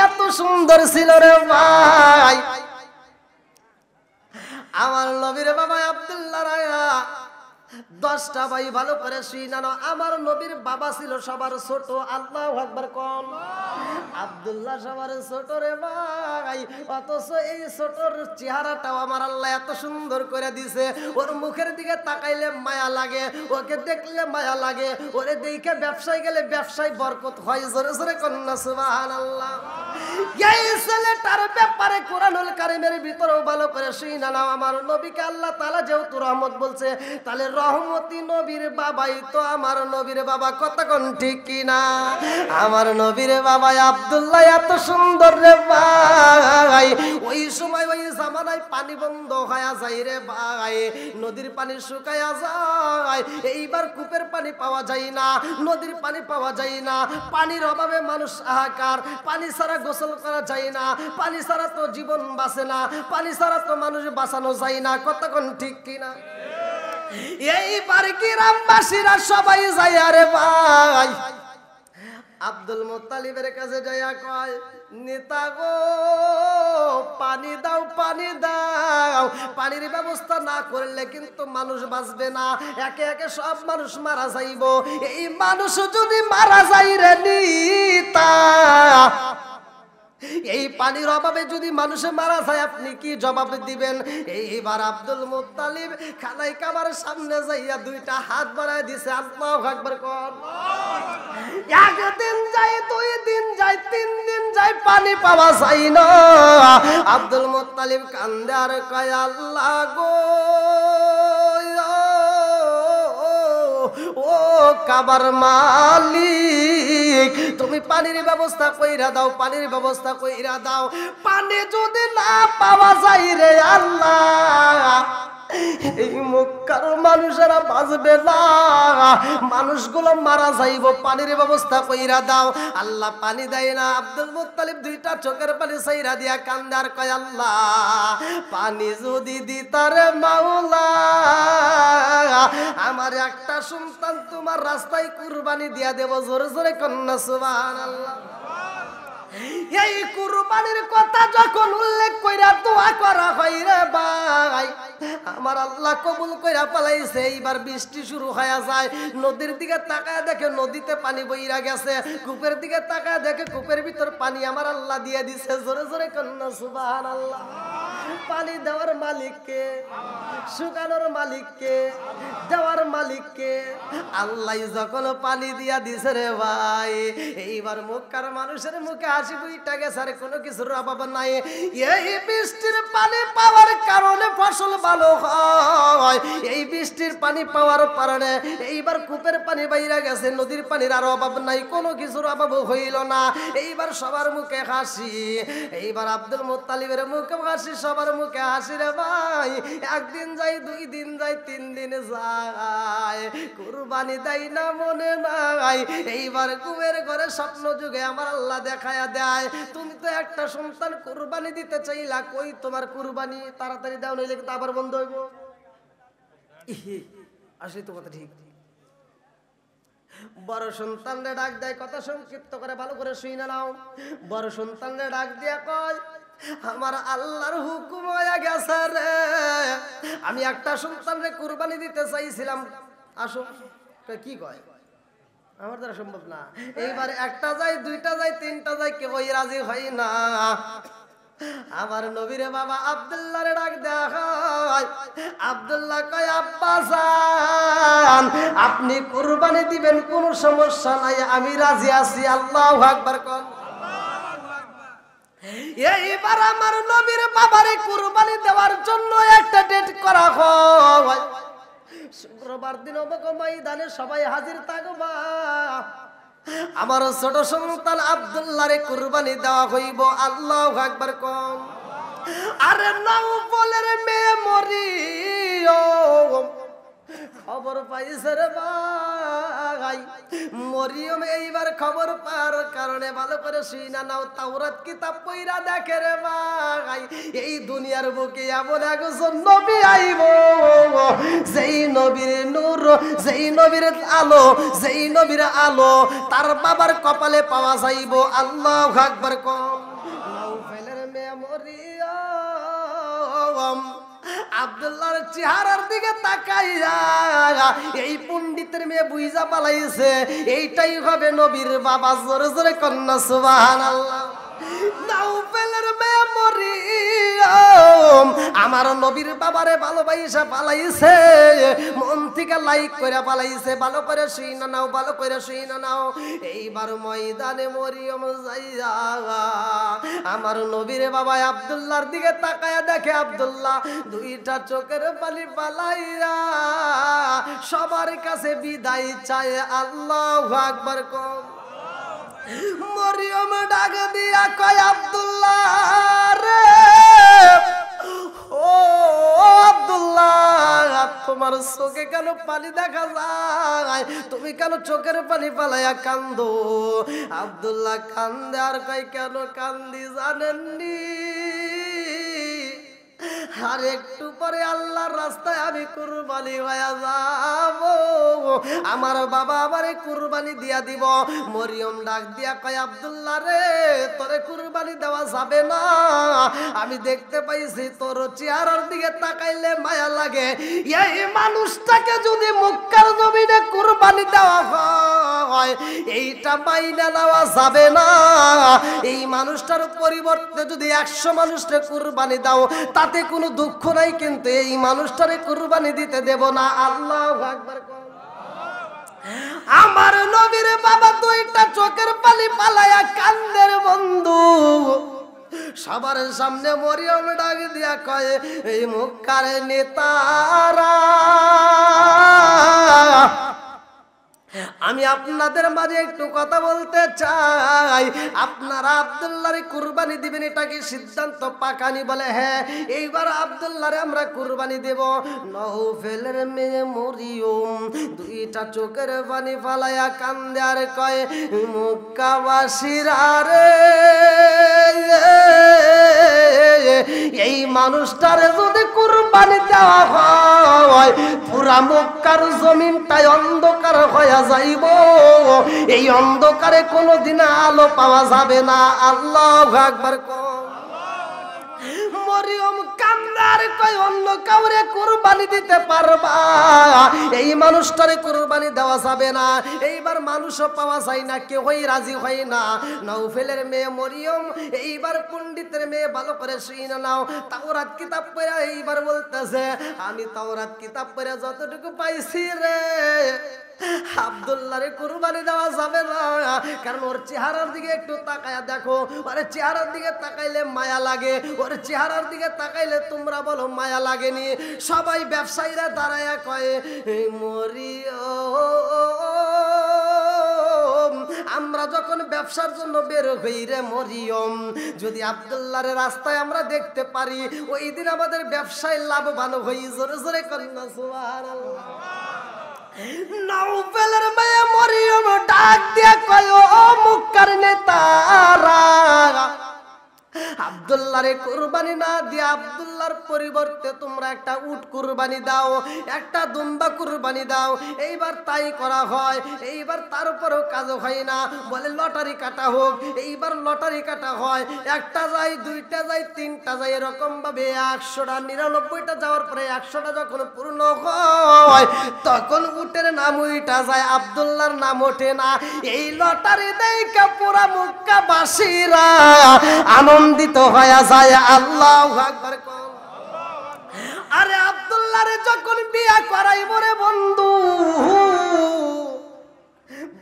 এত সুন্দর ছিল রে ভাই। আমার নবীর বাবা আব্দুল্লাহ রায়া 10টা ভাই ভালো করে শুনে নাও। আমার নবীর বাবা ছিল সবার ছোট। আল্লাহু আকবার কোন। আব্দুল্লাহ সবার ছোট রে ভাই, অথচ এই ছোটর চেহারাটাও আমার আল্লাহ এত সুন্দর করে দিছে। ওর মুখের দিকে তাকাইলে মায়া লাগে, ওকে দেখলে মায়া লাগে, ওরে দেখে ব্যবসায় গেলে ব্যবসায় বরকত হয়। জোরে জোরে কন্যা সুবহানাল্লাহ। এই ছেলেটার ব্যাপারে কোরআনুল কারীমের ভিতরেও ভালো করে শুনে নাও। আমার নবীকে আল্লাহ তাআলা যেহেতু রহমত বলছে, তাহলে রহমতি নবীর বাবাই তো আমার নবীর বাবা। কতক্ষণ ঠিক কিনা? আমার নবীর বাবা আব্দুল্লাহ এত সুন্দর রে ভাই। ওই সময় ওই জামানায় পানি বন্ধ হয়ে যায় রে ভাই, নদীর পানি শুকায়া যায়। এইবার কূপের পানি পাওয়া যায় না, নদীর পানি পাওয়া যায় না। পানির অভাবে মানুষ হাহাকার। পানি ছাড়া গোসল করা যায় না, পানি ছাড়া তো জীবন বাঁচে না, পানি ছাড়া তো মানুষ বাঁচানো যায় না। কতক্ষণ ঠিক কিনা? এইবার গ্রামবাসীরা সবাই যায় আরে ভাই আব্দুল মুত্তালিবের কাছে যাইয়া কয়, নেতা গো পানি দাও, পানি দাও। পানির ব্যবস্থা না করলে কিন্তু মানুষ বাঁচবে না, একে একে সব মানুষ মারা যাইব। এই মানুষ যদি মারা যাই রে নেতা, এই পানির অভাবে যদি মানুষে মারা যায় আপনি কি জবাব দিবেন? এইবার আব্দুল মুত্তালিব খানাই কাবার সামনে যাইয়া 2টা হাত বাড়ায় দিছে। আল্লাহু আকবার কোন। একদিন যায়, 2 দিন যায়, 3 দিন যায়, পানি পাওয়া যায় না। আব্দুল মুত্তালিব কান্দে আর কয়, আল্লাহ গো ও কাবার মালিক, তুমি পানির ব্যবস্থা কইরা দাও, পানির ব্যবস্থা কইরা দাও। পানি যদি না পাওয়া যায় রে আল্লাহ, এই মক্কার মানুষেরা বাঁচবে না, মানুষগুলো মারা যাইব। পানির ব্যবস্থা কইরা দাও। আল্লাহ পানি দেয় না। আব্দুল মুত্তালিব 2টা চোখের পানি ছাইরা দিয়া কান্দার কয়, আল্লাহ পানি যদি দিতারে মাওলা, আমার একটা সন্তান তোমার রাস্তায় কুরবানি দিয়া দেব। জোরে জোরে কন্যা সুবহানাল্লাহ। এই কুরবানির কথা যখন উল্লেখ কইরা দোয়া করা হয় রে ভাই, আমার আল্লাহ কবুল কইরা পালাইছে। এইবার বৃষ্টি শুরু হয়ে যায়। নদীর দিকে তাকায় দেখে নদীতে পানি বইরা গেছে, কূপের দিকে তাকায় দেখে কূপের ভিতর পানি আমার আল্লাহ দিয়ে দিছে। জোরে জোরে কন্যা সুবহানাল্লাহ। পানি দেওয়ার মালিক কে? শুকানোর মালিক কে? দেওয়ার মালিক কে? আল্লাহ যখন পানি দিয়া দিছে রে ভাই, এইবার মক্কার মানুষের মুখে হাসি ফুইটা গেছে, আর কোনো কিছুর অভাব নাই। এই বৃষ্টির পানি পাওয়ার কারণে ফসল ভালো হয়। এই বৃষ্টির পানি পাওয়ার কারণে এইবার কূপের পানি বাইরে গেছে, নদীর পানির আর অভাব নাই, কোনো কিছুর অভাব হইল না। এইবার সবার মুখে হাসি। এইবার আব্দুল মুত্তালিবের মুখে হাসি, সবার মুখে হাসি রে ভাই। একদিন যায়, 2 দিন যায়, 3 দিন যায়, কুরবানি দেয় না মনে নাই। এইবার কুবের ঘরে স্বপ্ন যুগে আমার আল্লাহ দেখায়া দেয়, তুমি তো একটা সন্তান কুরবানি দিতে চাইলা, কই তোমার কুরবানি? তাড়াতাড়ি দাও, নইলে কিন্তু আবার বন্ধ হইব। আসলে তো কথা ঠিক। বড় সন্তানরে ডাক দেয়, কথা সংক্ষিপ্ত করে ভালো করে শুনে নাও। বড় সন্তানরে ডাক দিয়া কয়, আমার আল্লাহর হুকুম হয়ে গেছে রে, আমি একটা সন্তানরে কুরবানি দিতে চাইছিলাম। আসো। কি কয়? আমার দ্বারা সম্ভব না। এইবার 1টা যায়, 2টা যায়, 3টা যায়, কেউই রাজি হয় না। আমার নবীরে বাবা আব্দুল্লাহরে ডাক দেয়া হয়। আব্দুল্লাহ কয়, আব্বা জান আপনি কুরবানি দিবেন, কোনো সমস্যা নাই, আমি রাজি আছি। আল্লাহু আকবার কোন। এইবার আমার নবীর বাবারে কুরবানি দেওয়ার জন্য একটা ডেট করা হয়। শুক্রবার দিন ময়দানে সবাই হাজির থাকবা। আমার ছোট সন্তান আব্দুল্লাহরে কুরবানি দেওয়া হইব। আল্লাহু আকবার কোন। আরে নওফলের মেয়ে মরিয়ম খবর পাইছে রে ভাই। মরিয়ম এইবার খবর পাওয়ার কারণে ভালো করে শুইনা নাও, তাওরাত কিতাব পড়া দেখে রে ভাই, এই দুনিয়ার বুকে এমন একজন নবী আইব, যেই নবীর নূর, যেই নবীর আলো, যেই নবীর আলো তার বাবার কপালে পাওয়া যাইব। আল্লাহু আকবার কোন। মরিয়ম আব্দুল্লাহর চেহারার দিকে তাকাইয়া এই পণ্ডিতের মেয়ে বুইজা পালাইছে এইটাই হবে নবীর বাবা। জোরে জোরে কন্যা সুবহানাল্লাহ। নাউফেলের মেয়ে মরিয়ম আমার নবীর বাবারে ভালোবাসা পালাইছে, মন থেকে লাইক করে পালাইছে। ভালো করে শুইনা নাও, ভালো করে শুইনা নাও। এইবার ময়দানে মরিয়ম যাইয়া আমার নবীর বাবা আব্দুল্লাহর দিকে তাকায়া দেখে আব্দুল্লাহ দুইটা চোখের পানি পালাইয়া সবার কাছে বিদায় চায়। আল্লাহু আকবার কম। মরিয়ম ডাক দিয়া কয় আব্দুল্লাহ রে, ও আব্দুল্লাহ তোমার চোখে কেন পানি দেখা যায়? তুমি কেন চোখের পানি পালাইয়া কান্দো? আব্দুল্লাহ কান্দে আর কয় কেন কান্দি জানেননি? আর একটু পরে আল্লাহর রাস্তায় আমি কুরবানি হয়ে যাব, আমার বাবা আমারে কুরবানি দিয়া দিব। মরিয়ম ডাক দিয়া কয় আব্দুল্লাহ রে, তোরে কুরবানি দেওয়া যাবে না। আমি দেখতে পাইছি তোর চেহারার দিকে তাকাইলে মায়া লাগে। এই মানুষটাকে যদি মক্কার জমিনে কুরবানি দেওয়া হয় এইটা মাইনা নেওয়া যাবে না। এই মানুষটার পরিবর্তে যদি 100 মানুষকে কুরবানি দাও তাতে কোনো দুঃখ নাই, কিন্তু এই মানুষটারে কুরবানি দিতে দেব না। আল্লাহু আকবার। আমার নবীর বাবা দুইটা চোখের পানি পালায়া কান্দের বন্ধু। সবার সামনে মরিয়ম ডাক দিয়া কয় এই মক্কার নেতারা, আমি আপনাদের মাঝে একটু কথা বলতে চাই। আপনারা আব্দুল্লাহরে কুরবানি দিবেন, এটা কি সিদ্ধান্ত পাকানি? বলে হ্যাঁ, এইবার আব্দুল্লাহরে আমরা কুরবানি দেব। নওফেলের মেয়ে মরিয়ম দুইটা চোখের পানি ফালাইয়া কান্দে আর কয় মক্কাবাসীরা রে, এই মানুষটারে যদি কুরবানি দেওয়া হয় পুরা মক্কার জমিনটাই অন্ধকার হয়ে যাইব। এই অন্ধকারে কোনোদিন আলো পাওয়া যাবে না। আল্লাহু আকবার। মরিয়ম কান্দার কয় অন্য কাউরে কুরবানি দিতে পারবা, এই মানুষটারে কুরবানি দেওয়া যাবে না। এইবার মানুষও পাওয়া যায় না, কেউই রাজি হয় না। নওফেলের মেয়ে মরিয়ম এইবার পণ্ডিতের মেয়ে ভালো করে শুনে নাও। তাওরাত কিতাব পড়ে এইবার বলতেছে আমি তাওরাত কিতাব পড়ে যতটুকু পাইছি রে, আব্দুল্লাহরে কুরবানি দেওয়া যাবে না। কারণ ওর চেহারার দিকে একটু তাকায়া দেখো, ওর চেহারার দিকে তাকাইলে মায়া লাগে, ওর চেহারার দিকে তাকাইলে তোমরা বলো মায়া লাগেনি। সবাই ব্যবসায়ীরা দাঁড়ায়া কয় মরিয়ম, আমরা যখন ব্যবসার জন্য বের হই রে মরিয়ম, যদি আব্দুল্লাহর রাস্তায় আমরা দেখতে পারি ওই দিন আমাদের ব্যবসায় লাভবান হই। জোরে জোরে করি না সুবহানাল্লাহ। নাউফেলের মেয়ে মরিয়ম ডাক দিয়া কয় ও মক্কার নেতারা, আব্দুল্লাহরে কুরবানি না দিয়া আব্দুল্লাহর পরিবর্তে তোমরা একটা উট কুরবানি দাও, একটা দুম্বা কুরবানি দাও। এইবার তাই করা হয়। এইবার তারপরেও কাজ হয় না, বলে লটারি কাটা হোক। এইবার লটারি কাটা হয়, একটা যায়, দুইটা যায়, তিনটা যায়, এরকম ভাবে 100টা 99টা যাওয়ার পরে 100টা যখন পূর্ণ হয় তখন উটের নাম উইটা যায়, আব্দুল্লাহর নাম ওঠে না। এই লটারি দেখে পুরা মক্কাবাসীরা আনন্দিত হয়ে যায়। আল্লাহু আকবার। আরে আব্দুল্লাহরে যখন বিয়া করাইব রে বন্ধু,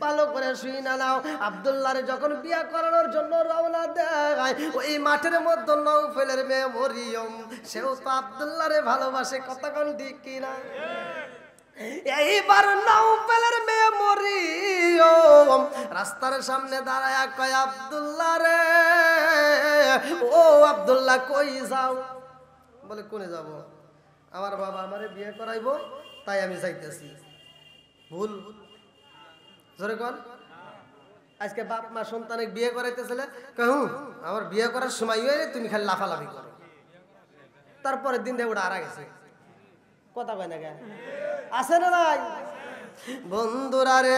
ভালো করে শুইনা নাও। আব্দুল্লাহরে যখন বিয়া করানোর জন্য রওনা দেয় ওই মাঠের মধ্যে নওফেলের মেয়ে মরিয়ম, সেও তো আব্দুল্লাহরে ভালোবাসে। কথা কোন ঠিক কিনা? এইবার নওফেলের মেয়ে মরিয়ম রাস্তার সামনে দাঁড়ায়া কয় আব্দুল্লাহ রে, ও আব্দুল্লাহ কই যাও? বলে কোনে যাব? আমার বাবা আমারে বিয়ে করাইবো তাই আমি যাইতেছি। ভুল জোরে কন। আজকে বাপ মা সন্তানে বিয়ে করাইতেছিলে, কহু আমার বিয়ে করার সময় হয়ে তুমি খালি লাফালাফি করো, তারপরের দিন দিয়ে ওটা আরা গেছে। কথা কয় না কেন? আছে না নাই? বন্ধুরা রে,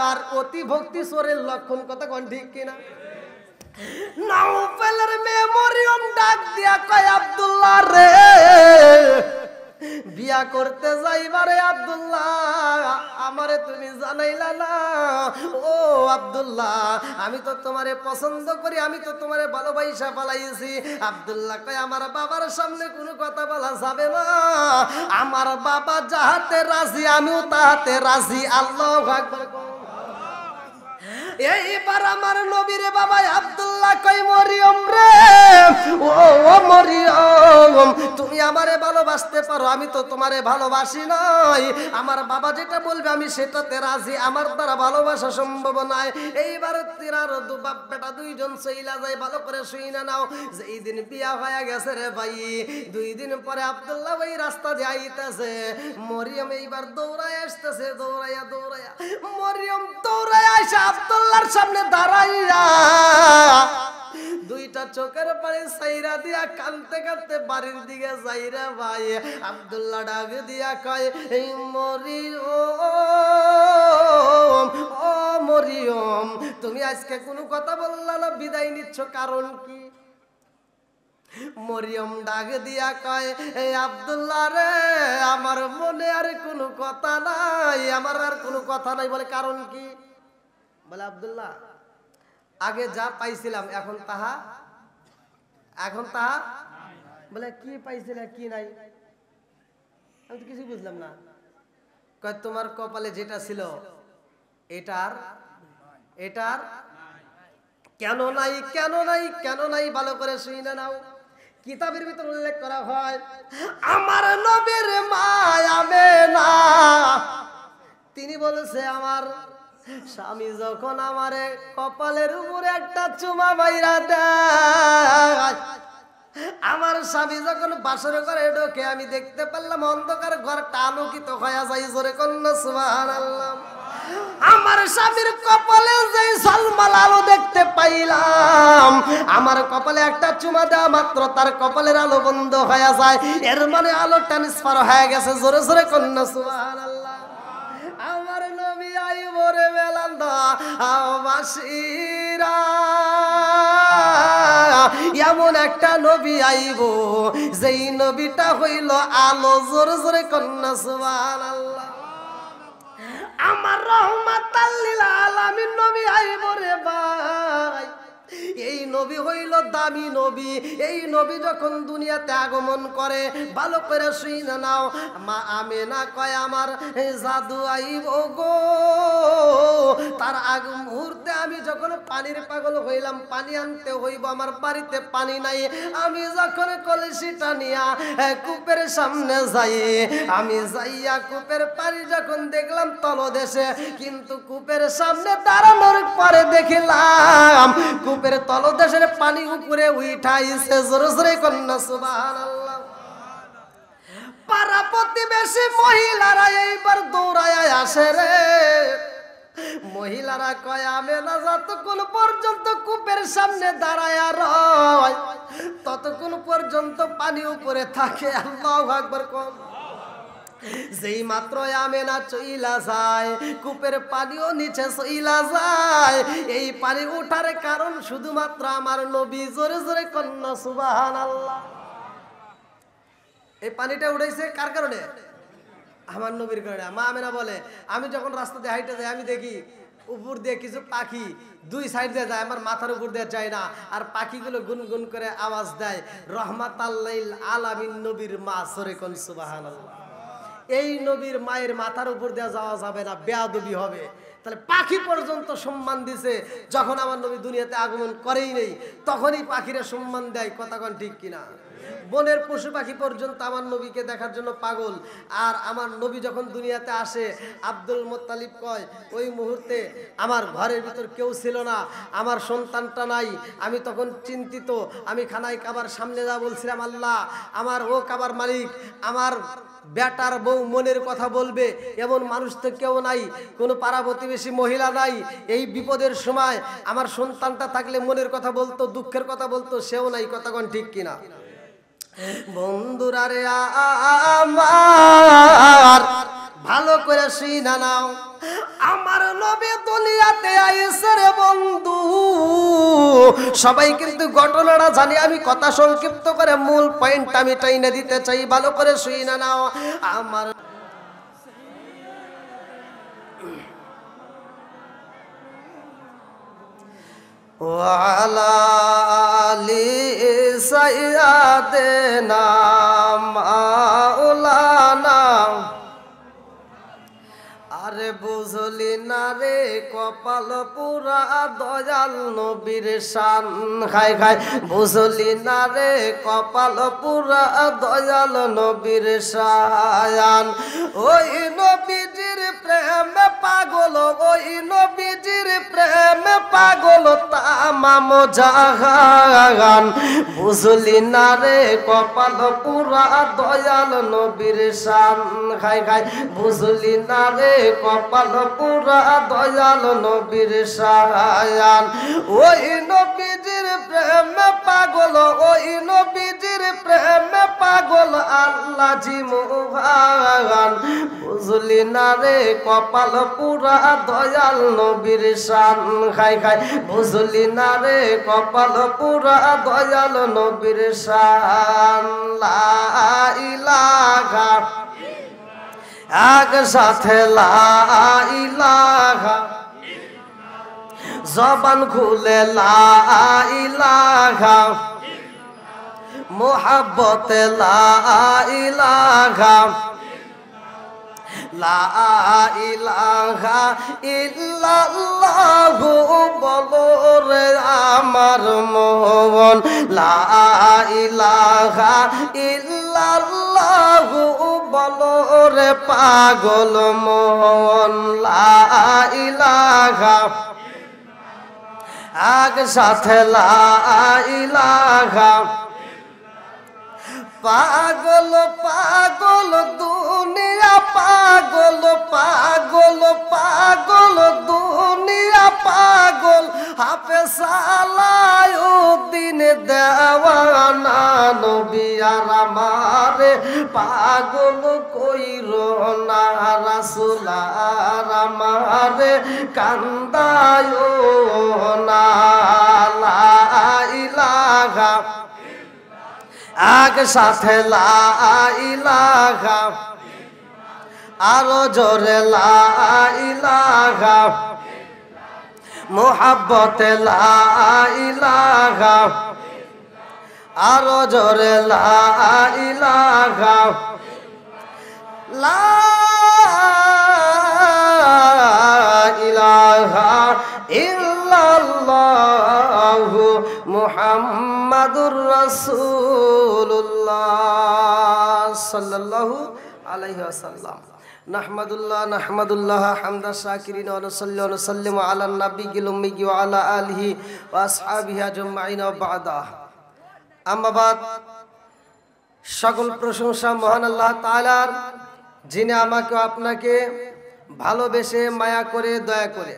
আর অতি ভক্তি চোরের লক্ষণ। কথা কোন ঠিক কিনা? নাউফেলের মেয়ে মরিয়ম ডাক দিয়া কয় আব্দুল্লাহ রে বিয়া করতে যাইবারে আব্দুল্লাহ আমারে তুমি জানাইলা না। ও আব্দুল্লাহ আমি তো তোমারে পছন্দ করি, আমি তো তোমারে ভালোবাসা পালাইছি। আব্দুল্লাহ কয় আমার বাবার সামনে কোনো কথা বলা যাবে না, আমার বাবা যাহাতে রাজি আমিও তাহাতে রাজি। আল্লাহু আকবার। এইবার আমার নবীর বাবা আব্দুল্লাহ কয় মরিয়ম রে ও মরিয়ম তুমি আমারে ভালোবাসতে পারো, আমি তো তোমারে ভালোবাসি নাই। আমার বাবা যেটা বলবে আমি সেটাতে রাজি, আমার দ্বারা ভালোবাসা সম্ভব নয়। এইবার তিনার বাপ বেটা দুইজন চইলা যায়। ভালো করে শুই না নাও, যেই দিন বিয়া হয়ে গেছে রে ভাই, 2 দিন পরে আব্দুল্লাহ ওই রাস্তা দিয়ে আইতাছে। মরিয়ম এইবার দৌড়ায় আসতেছে, দৌড়াইয়া মরিয়ম দৌড়ায় আসে আব্দুল্লাহর সামনে দাঁড়াইয়া দুইটা চোখের পানি সাইরা দিয়া কাঁদতে কাঁদতে বাড়ির দিকে যাইরা ভাই। আব্দুল্লাহ ডাক দিয়া কয় এই মরিয়ম ও মরিয়ম তুমি আজকে কোনো কথা বললা না, বিদায় নিচ্ছ কারণ কি? মরিয়ম ডাক দিয়া কয় এই আব্দুল্লাহ রে আমার মনে আর কোনো কথা নাই, আমার আর কোনো কথা নাই। বলে কারণ কি? বলে আব্দুল্লাহ আগে যা পাইছিলাম এখন তাহা বলে কি পাইছিলে কি নাই? আমি তো কিছু বুঝলাম না। কয় তোমার কপালে যেটা ছিল এটার কেন নাই ভালো করে শুই না নাও। কিতাবের ভিতর উল্লেখ করা হয় আমার নবীর মা আমেনা তিনি বলেছে আমার স্বামী যখন আমারে কপালের উপরে একটা চুমা মাইরা দেয়, আমার স্বামী যখন বাসর ঘরে ঢোকে আমি দেখতে পারলাম অন্ধকার ঘরটা আলোকিত হয়ে যায়। জোরে কন্যা সুবহানাল্লাহ। আমার স্বামীর কপালে যে ঝলমল আলো দেখতে পাইলাম, আমার কপালে একটা চুমা দেওয়া মাত্র তার কপালের আলো বন্ধ হয়ে যায়। এর মানে আলো ট্রান্সফার হয়ে গেছে। জোরে জোরে কন্যা সুবহানাল্লাহ। আমার নবী আইবরে বেলান্দা বাসিরা এমন একটা নবী আইব যেই নবীটা হইল আলো। জোরে জোরে কন্যা সুবহানাল্লাহ। আমার রহমাতাল লিল আলামিন নবী আইব রে ভাই। এই নবী হইল দামি নবী। এই নবী যখন দুনিয়াতে আগমন করে ভালো করে শুনে নাও, মা আমেনা কয় আমার জাদু আইব গো। তার আগ মুহূর্তে আমি যখন পানির পাগল হইলাম, পানি আনতে হইব, আমার বাড়িতে পানি নাই। আমি যখন কলসিটা নিয়া কূপের সামনে যাই, আমি যাইয়া কূপের পানি যখন দেখলাম তলদেশে, কিন্তু কূপের সামনে দাঁড়ানোর পরে দেখিলাম কূপের তলদেশের পানি উপরে উঠাইছে। জোরে জোরে কন্যা সুবহানাল্লাহ। পাড়া প্রতিবেশী মহিলারা এইবার দৌড়ায় আসে রে। মহিলারা কয় আমেনা যতক্ষণ পর্যন্ত কূপের সামনে দাঁড়ায় রয় ততক্ষণ পর্যন্ত পানি উপরে থাকে। আল্লাহু আকবার। কোন যেই মাত্র আমেনা চইলা যায় কূপের পানিও নিচে চইলা যায়। এই পানি ওঠার কারণ শুধুমাত্র আমার নবী। জোরে জোরে কন্যা সুবহানাল্লাহ। এই পানিটা উঠাইছে কার কারণে? আমার নবীর কারণে। মা আমেনা বলে আমি যখন রাস্তা দিয়ে হাইটে যাই আমি দেখি উপর দিয়ে কিছু পাখি 2 সাইড দিয়ে যায়, আমার মাথার উপর দিয়ে যায় না। আর পাখিগুলো গুনগুন করে আওয়াজ দেয় রহমাতাল লিল আলামিন নবীর মা। জোরে কোন সুবহানাল্লাহ। এই নবীর মায়ের মাথার উপর দিয়ে যাওয়া যাবে না, বেয়াদবি হবে। তাহলে পাখি পর্যন্ত সম্মান দিছে। যখন আমার নবী দুনিয়াতে আগমন করেই নেই তখনই পাখিরা সম্মান দেয়। কথা কোন ঠিক কিনা? বনের পশু পাখি পর্যন্ত আমার নবীকে দেখার জন্য পাগল। আর আমার নবী যখন দুনিয়াতে আসে আব্দুল মুত্তালিব কয় ওই মুহূর্তে আমার ঘরের ভিতর কেউ ছিল না, আমার সন্তানটা নাই। আমি তখন চিন্তিত। আমি খানায় কাবার সামনে যা বলছিলাম আল্লাহ আমার ও কাবার মালিক, আমার বেটার বউ মনের কথা বলবে এমন মানুষ তো কেউ নাই, কোনো পাড়া প্রতিবেশী মহিলা নাই। এই বিপদের সময় আমার সন্তানটা থাকলে মনের কথা বলতো, দুঃখের কথা বলতো, সেও নাই। কথা কোন ঠিক কিনা? বন্ধুরা রে আমার ভালো করে শুনা নাও, আমার নবী দুনিয়াতে আইছে রে বন্ধু। সবাই কিন্তু ঘটনাটা জানি, আমি কথা সংক্ষিপ্ত করে মূল পয়েন্ট আমি টাইনে দিতে চাই, ভালো করে শুনে নাও। আমার ওয়ালা আলি সাইয়্যিদিনা মাওলানা, আরে বুঝলি না রে কপাল পুরা দয়াল নবীর শান, খাই খাই বুঝলি না রে কপাল পুরা দয়াল নবীর শান। ওই নবীজির প্রেমে পাগল, ওই নবীজির প্রেমে পাগল তামাম জাহান। বুঝলি না রে কপাল পুরা দয়াল নবীর শান, খাই খাই বুঝলি না রে কপাল পুরা দয়াল নবীর শান। ওই নবীজির প্রেমে পাগল, ওই নবীজির প্রেমে পাগল আল্লাহ জিমুহান। বুঝলি না রে কপাল পুরা দয়াল নবীর শান, খাই খাই বুঝলি না রে কপাল পুরা দয়াল নবীর শান। লা ইলাহা এক সাথে লা ইলাহা, জবান খুলে লা ইলাহা, মোহাব্বতে লা ইলাহা, লা ইলাহা ইল্লাল্লাহু বলো রে আমার মন, লা ইলাহা ইল্লাল্লাহু বলো রে পাগল মন। লা ইলাহা এক সাথে লা ইলাহা, পাগল পাগল দুনিয়া পাগল, পাগল পাগল দুনিয়া পাগল, হাফে সালাউদ্দিন দেওয়ানা নবী আর আমারে পাগল কইরো না, রাসূল আর আমারে কান্দায়ো না। লা ইলাহা এক সাথে লা ইলাহা, আরো জোরে লা ইলাহা, মোহাব্বতে লা ইলাহা, আরো জোরে লা ইলাহা, লা ইলাহা ইল্লাল্লাহু মুহাম্মাদুর রাসূলুল্লাহ সাল্লাল্লাহু আলাইহি ওয়াসাল্লাম। নাহমাদুল্লাহ হামদা শাকিরিন ওয়া নুসাল্লি ওয়া নুসাল্লিমু আলা নাবিয়্যিল উম্মি ওয়া আলা আলিহি ওয়া আসহাবিহি আজমাইন ওয়া বা'দা। আম্মা বাদ, সকল প্রশংসা মহান আল্লাহ তাআলার, যিনি আমাকে আপনাকে ভালোবেসে মায়া করে দয়া করে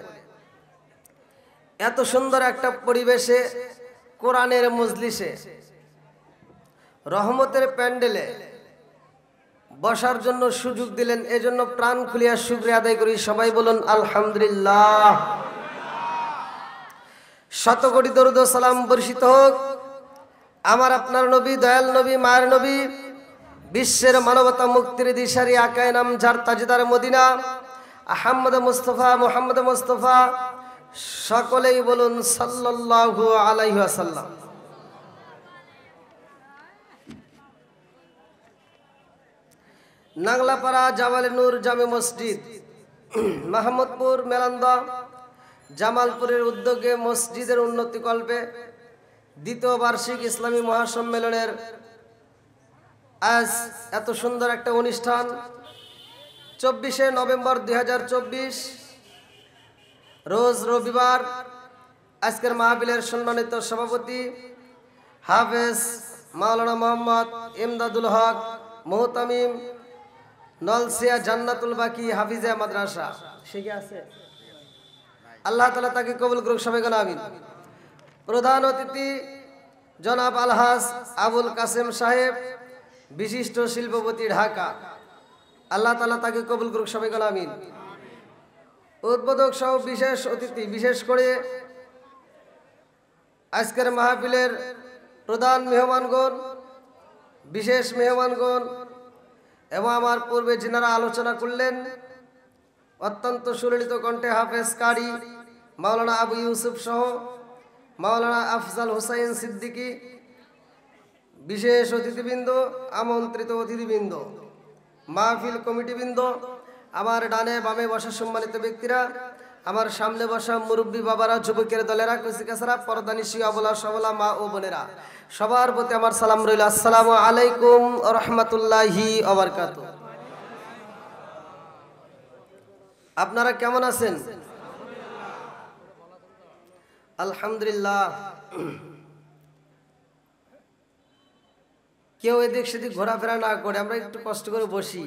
এত সুন্দর একটা পরিবেশে, কোরআনের মজলিসে, রহমতের প্যান্ডেলে বসার জন্য সুযোগ দিলেন। এজন্য প্রাণ খুলিয়া শুকরিয়া আদায় করি। সবাই বলুন আলহামদুলিল্লাহ। শতকোটি দরুদ ও সালাম বর্ষিত হোক আমার আপনার নবী, দয়াল নবী, মায়ের নবী, বিশ্বের মানবতা মুক্তির দিশারি আকায়ে নাম যার তাজদার মদিনা আহমদ মুস্তফা, মুহাম্মদ মুস্তফা, সকলেই বলুন সাল্লাল্লাহু আলাইহি ওয়াসাল্লাম। নাগলাপাড়া জামালে নূর জামে মসজিদ, মাহমুদপুর, মেলান্দা, জামালপুরের উদ্যোগে মসজিদের উন্নতি কল্পে দ্বিতীয় বার্ষিক ইসলামী মহাসম্মেলনের আজ এত সুন্দর একটা অনুষ্ঠান। 24শে নভেম্বর 2024 রোজ রবিবার। আজকের মাহফিলের সম্মানিত সভাপতি হাফেজ মাওলানা মোহাম্মদ ইমদাদুল হক মুহতামিম, নলসিয়া জান্নাতুল বাকি হাফিজা মাদ্রাসা, শিখে আছে। আল্লাহ তাআলা তাকে কবুল করুক, সবাই বলেন আমিন। প্রধান অতিথি জনাব আলহাজ আবুল কাসেম সাহেব, বিশিষ্ট শিল্পপতি, ঢাকা। আল্লাহ তাআলা তাকে কবুল করুক, সবাই বলেন আমিন। উদ্বোধক সহ বিশেষ অতিথি, বিশেষ করে আজকের মাহফিলের প্রধান মেহমানগণ, বিশেষ মেহমানগণ এবং আমার পূর্বে যিনারা আলোচনা করলেন, অত্যন্ত সুললিত কণ্ঠে হাফেজ কারি মাওলানা আবু ইউসুফ সহ মাওলানা আফজাল হোসাইন সিদ্দিকী, বিশেষ অতিথিবৃন্দ, আমন্ত্রিত অতিথিবৃন্দ, মাহফিল কমিটিবৃন্দ, আমার ডানে বামে বসা সম্মানিত ব্যক্তিরা, আমার সামনে বসা মুরব্বী বাবারা, যুবকের দলেরা, কচিকাছারা, পর্দানিশী, অবলা সবলা মা ও বোনেরা, সবার প্রতি আমার সালাম রইল। আসসালামু আলাইকুম ওয়া রাহমাতুল্লাহি ওয়া বারাকাতুহু। আপনারা কেমন আছেন? আলহামদুলিল্লাহ। কেউ এদিক সেদিক ঘোরাফেরা না করে আমরা একটু কষ্ট করে বসি।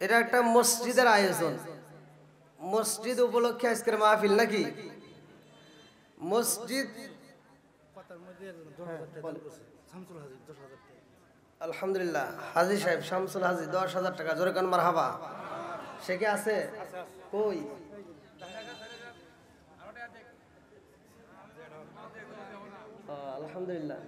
এটা একটা মসজিদের আয়োজন, মসজিদ উপলক্ষে আজকের মাহফিল নাকি? মসজিদ আলহামদুলিল্লাহ, হাজী সাহেব শামসুল হাজী 10,000 টাকা, জোরে কান মারহাবা। সে কি আছে? কই? আলহামদুলিল্লাহ।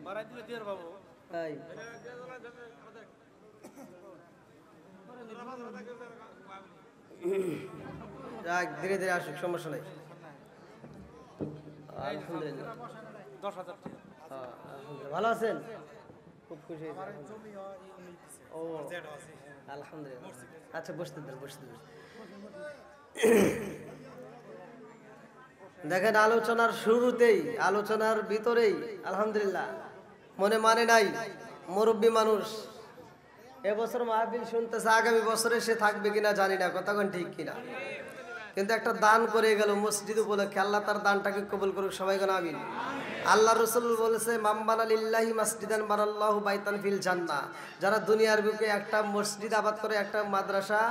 ধীরে ধীরে আসুক, সমস্যা নেই। আলহামদুলিল্লাহ। 10,000 ভালো আছেন? খুব খুশি। ও আলহামদুলিল্লাহ। আচ্ছা বসতে দেন, বসতে দেন। দেখেন, আলোচনার শুরুতেই, আলোচনার ভিতরেই আলহামদুলিল্লাহ মনে মানে নাই, মুরব্বী মানুষ এবছর মাহফিল শুনতেছে, আগামী বছরে সে থাকবে কিনা জানি না, কথা কোন ঠিক কিনা, কিন্তু একটা দান করে গেল মসজিদ উপলক্ষে। আল্লাহ তার দানটাকে কবুল করুক, সবাই কোন আমিন। আল্লাহ রাসূল বলেছে, মান বানা লিল্লাহি মাসজিদান বানাল্লাহু বাইতান ফিল জান্নাহ। যারা দুনিয়ার বুকে একটা মসজিদ আবাদ করে, একটা মাদ্রাসা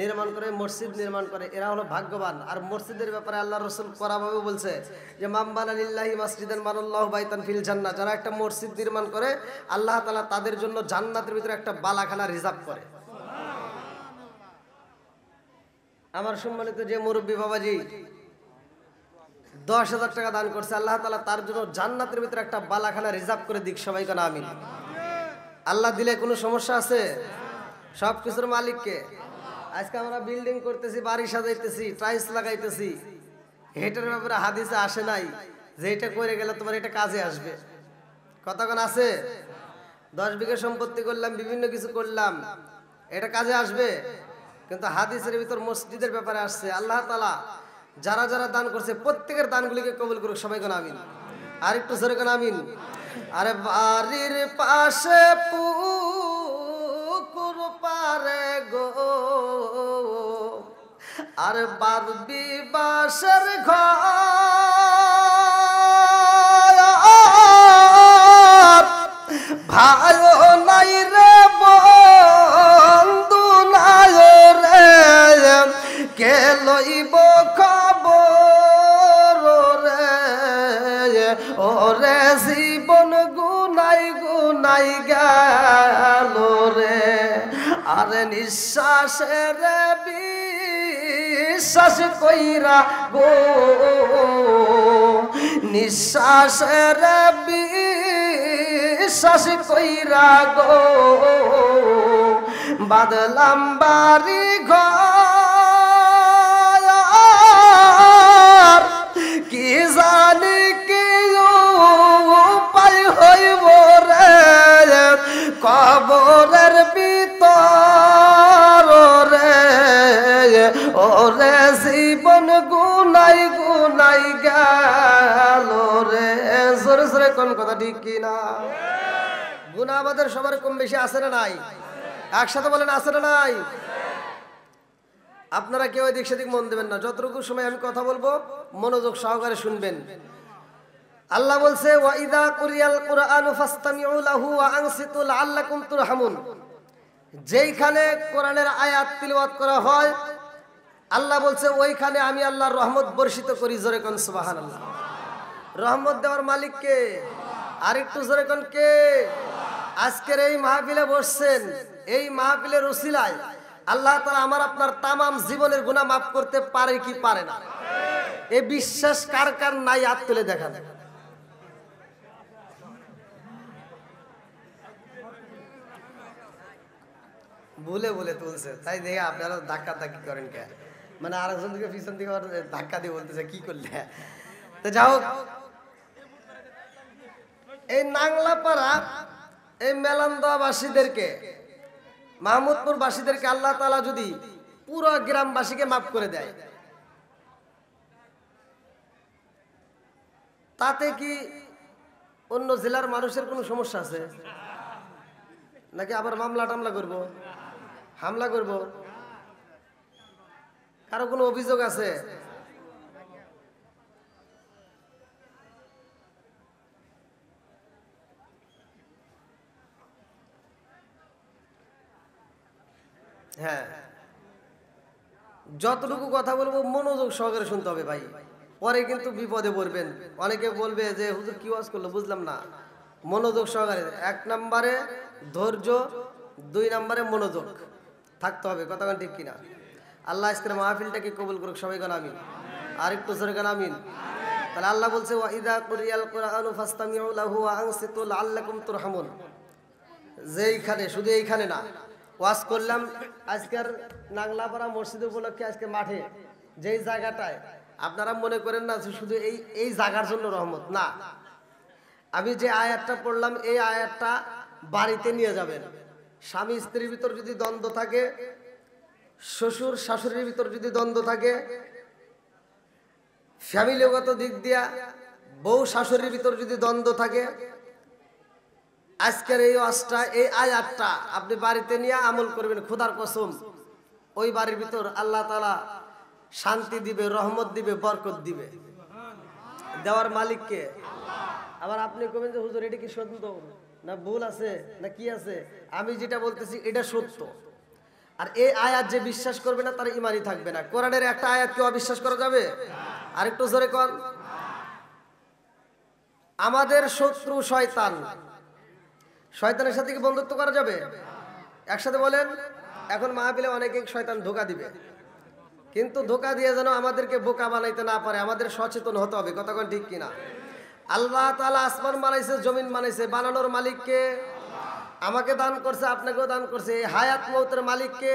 নির্মাণ করে, মসজিদ নির্মাণ করে, এরা হলো ভাগ্যবান। আর মসজিদের ব্যাপারে আল্লাহ রাসূল কড়াভাবে বলছে যে মান বানা লিল্লাহি মাসজিদান বানাল্লাহু বাইতান ফিল জান্নাহ। যারা একটা মসজিদ নির্মাণ করে, আল্লাহ তাআলা তাদের জন্য জান্নাতের ভিতরে একটা বালাখানা রিজার্ভ করে। আমার সম্মানিত যে মুরব্বী বাবাজি 10,000 টাকা দান করছে, আল্লাহ তাআলা তার জন্য জান্নাতের ভিতরে একটা বালাখানা রিজার্ভ করে দিক, সবাই কেন আমিন। আল্লাহ দিলে কোনো সমস্যা আছে? সব কিছুর মালিককে। আজকে আমরা বিল্ডিং করতেছি, বাড়ি সাজাইতেছি, টাইলস লাগাইতেছি, এটার ব্যাপারে হাদিসে আসে নাই যে এটা করে গেলে তোমার এটা কাজে আসবে, কথা কোন আছে? 10 বিঘা সম্পত্তি করলাম, বিভিন্ন কিছু করলাম, এটা কাজে আসবে? কিন্তু হাদিসের ভিতর মসজিদের ব্যাপারে আসছে। আল্লাহ তাআলা যারা যারা দান করছে প্রত্যেকের দানগুলিকে কবুল করুক, সবাই কোন আমিন। আর একটু জোরে কোন আমিন। আরে বাড়ির পাশে পুকুর পারে গো, আর বারবি বাসের ঘর, ভালো নাই রে বন্ধু নাই রে, কে লইব খবর রে, ওরে জীবন গুনাই গুনাই গেল রে, আরে নিঃশ্বাসের বিশ্বাস কইরা গো, নিঃশ্বাসের বিশ্বাস কইরা গো, বাদলাম বাড়ি ঘর, কি জানি কি উপায় হইব রে, কবরের ভিতর রে, ওরে জীবন গুনাই গুনাই গেল রে। জোরে জোরে কোন কথা ঠিক কিনা? গুনাহ আমাদের সবার কম বেশি আছে না নাই? একসাথে বলেন, আছে না নাই? আপনারা কেউ এদিক সেদিক মন দেবেন না, যতটুকু সময় আমি কথা বলবো মনোযোগ সহকারে শুনবেন। আল্লাহ বলছে, ওয়া ইযা কুরিয়াল কুরআনু ফাসতামিউ লাহু ওয়া আনসিতু লাআল্লাকুম তুরহামুন। যেইখানে কোরআনের আয়াত তিলাওয়াত করা হয়, আল্লাহ বলছে ওইখানে আমি আল্লাহর রহমত বর্ষিত করি। জোরে কোন সুবহানাল্লাহ। রহমত দেওয়ার মালিক কে? আর একটু জোরে কোন কে? আজকের এই মাহফিলে বসছেন, এই মাহফিলের উসিলায় আল্লাহ তাআলা আমার আপনার তামাম জীবনের গুনাহ মাফ করতে পারে কি পারে না? এই বিশ্বাস কার কার নাই হাত তুলে দেখান। ভুলে ভুলে তুলছে, তাই দেখে আপনারা ধাক্কা ধাক্কি করেন কে? মানে আরেকজন দিকে পিছন দিকে ধাক্কা দিয়ে বলতেছে কি করলে। তো যাও, এই নাংলাপাড়া এই মেলান্দবাসীদেরকে, মাহমুদপুর বাসীদেরকে আল্লাহ তাআলা যদি পুরো গ্রামবাসীকে মাফ করে দেয়, তাতে কি অন্য জেলার মানুষের কোনো সমস্যা আছে নাকি? আবার মামলা টামলা করবো, হামলা করব? কারো কোনো অভিযোগ আছে? হ্যাঁ, যতটুকু কথা বলবো মনোযোগ সহকারে শুনতে হবে ভাই, পরে কিন্তু বিপদে পড়বেন। অনেকে বলবে যে হুজুর কি ওয়াজ করলো বুঝলাম না। মনোযোগ সহকারে, 1 নম্বরে ধৈর্য, 2 নম্বরে মনোযোগ থাকতে হবে। কথা ঠিক কিনা? আল্লাহ আজকের মাহফিলটাকে কবুল করুক, সবাই গান আমিন। আর একটু জোরে গান আমিন। তাহলে আল্লাহ বলছে ওয়া ইযা কুরিয়াল কুরআনু ফাসতামিউ লাহু ওয়া আনসিতু লাআল্লাকুম তুরহামুন। যেইখানে, শুধু এইখানে না, ওয়াজ করলাম আজকের নাংলাপাড়া মসজিদ উপলক্ষে, আজকে মাঠে যেই জায়গাটায়, আপনারা মনে করেন না শুধু এই জায়গার জন্য রহমত না। আমি যে আয়াতটা পড়লাম এই আয়াতটা বাড়িতে নিয়ে যাবেন। স্বামী স্ত্রীর ভিতর যদি দ্বন্দ্ব থাকে, শ্বশুর শাশুড়ির ভিতর যদি দ্বন্দ্ব থাকে, ফ্যামিলিগত দিক দিয়া বউ শাশুড়ির ভিতর যদি দ্বন্দ্ব থাকে, আজকের এই ওয়াজটা, এই আয়াতটা আপনি বাড়িতে নিয়ে আমল করবেন, খোদার কসম ওই বাড়ির ভিতর আল্লাহ তাআলা শান্তি দিবে, রহমত দিবে, বরকত দিবে। দেওয়ার মালিককে। আবার আপনি কবেন যে হুজুর এটা কি সত্য না ভুল আছে না কি আছে? আমি যেটা বলতেছি এটা সত্য। আর এই আয়াত যে বিশ্বাস করবে না তার ঈমানই থাকবে না। কোরআনের একটা আয়াত কি অবিশ্বাস করা যাবে? আরেকটু জোরে কর। আমাদের শত্রু শয়তান, শয়তানের সাথে কি বন্ধুত্ব করা যাবে? একসাথে বলেন। এখন মাহফিলে অনেকে শয়তান ধোঁকা দিবে, কিন্তু ধোঁকা দিয়ে যেন আমাদেরকে বোকা বানাইতে না পারে, আমাদের সচেতন হতে হবে। কথা কোন ঠিক কিনা? আল্লাহ তাআলা আসমান বানাইছে, জমিন বানাইছে, বানানোর মালিককে। আমাকে দান করছে, আপনাকেও দান করছে। এই হায়াত মৌতের মালিককে।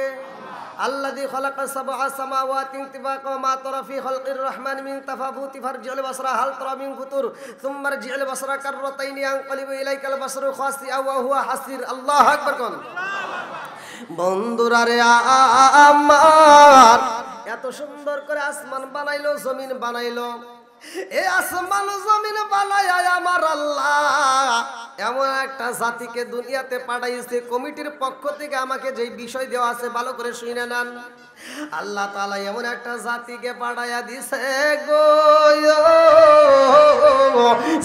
আল্লাযী খালাকা সাবআ সামাওয়াতিন তিবাকা মা তারা ফি খালকির রহমান মিন তাফাবুতি ফারজিউল বাসরা হাল তারা মিন ফুতুর সুম্মা রজিউল বাসরা কাররাতাইনি আনকালিবু ইলাইকাল বাসরু খাসিআ ওয়া হুয়া হাসির। আল্লাহু আকবার কোন। বন্ধুরা রে আমার, এত সুন্দর করে আসমান বানাইলো, জমিন বানাইলো। এই আসমান জমিন বানায় আমার আল্লাহ এমন একটা জাতিকে দুনিয়াতে পাঠাইছে। কমিটির পক্ষ থেকে আমাকে যেই বিষয় দেওয়া আছে ভালো করে শুনে নেন। আল্লাহ তাআলা এমন একটা জাতিকে পাঠাইয়া দিছে গো,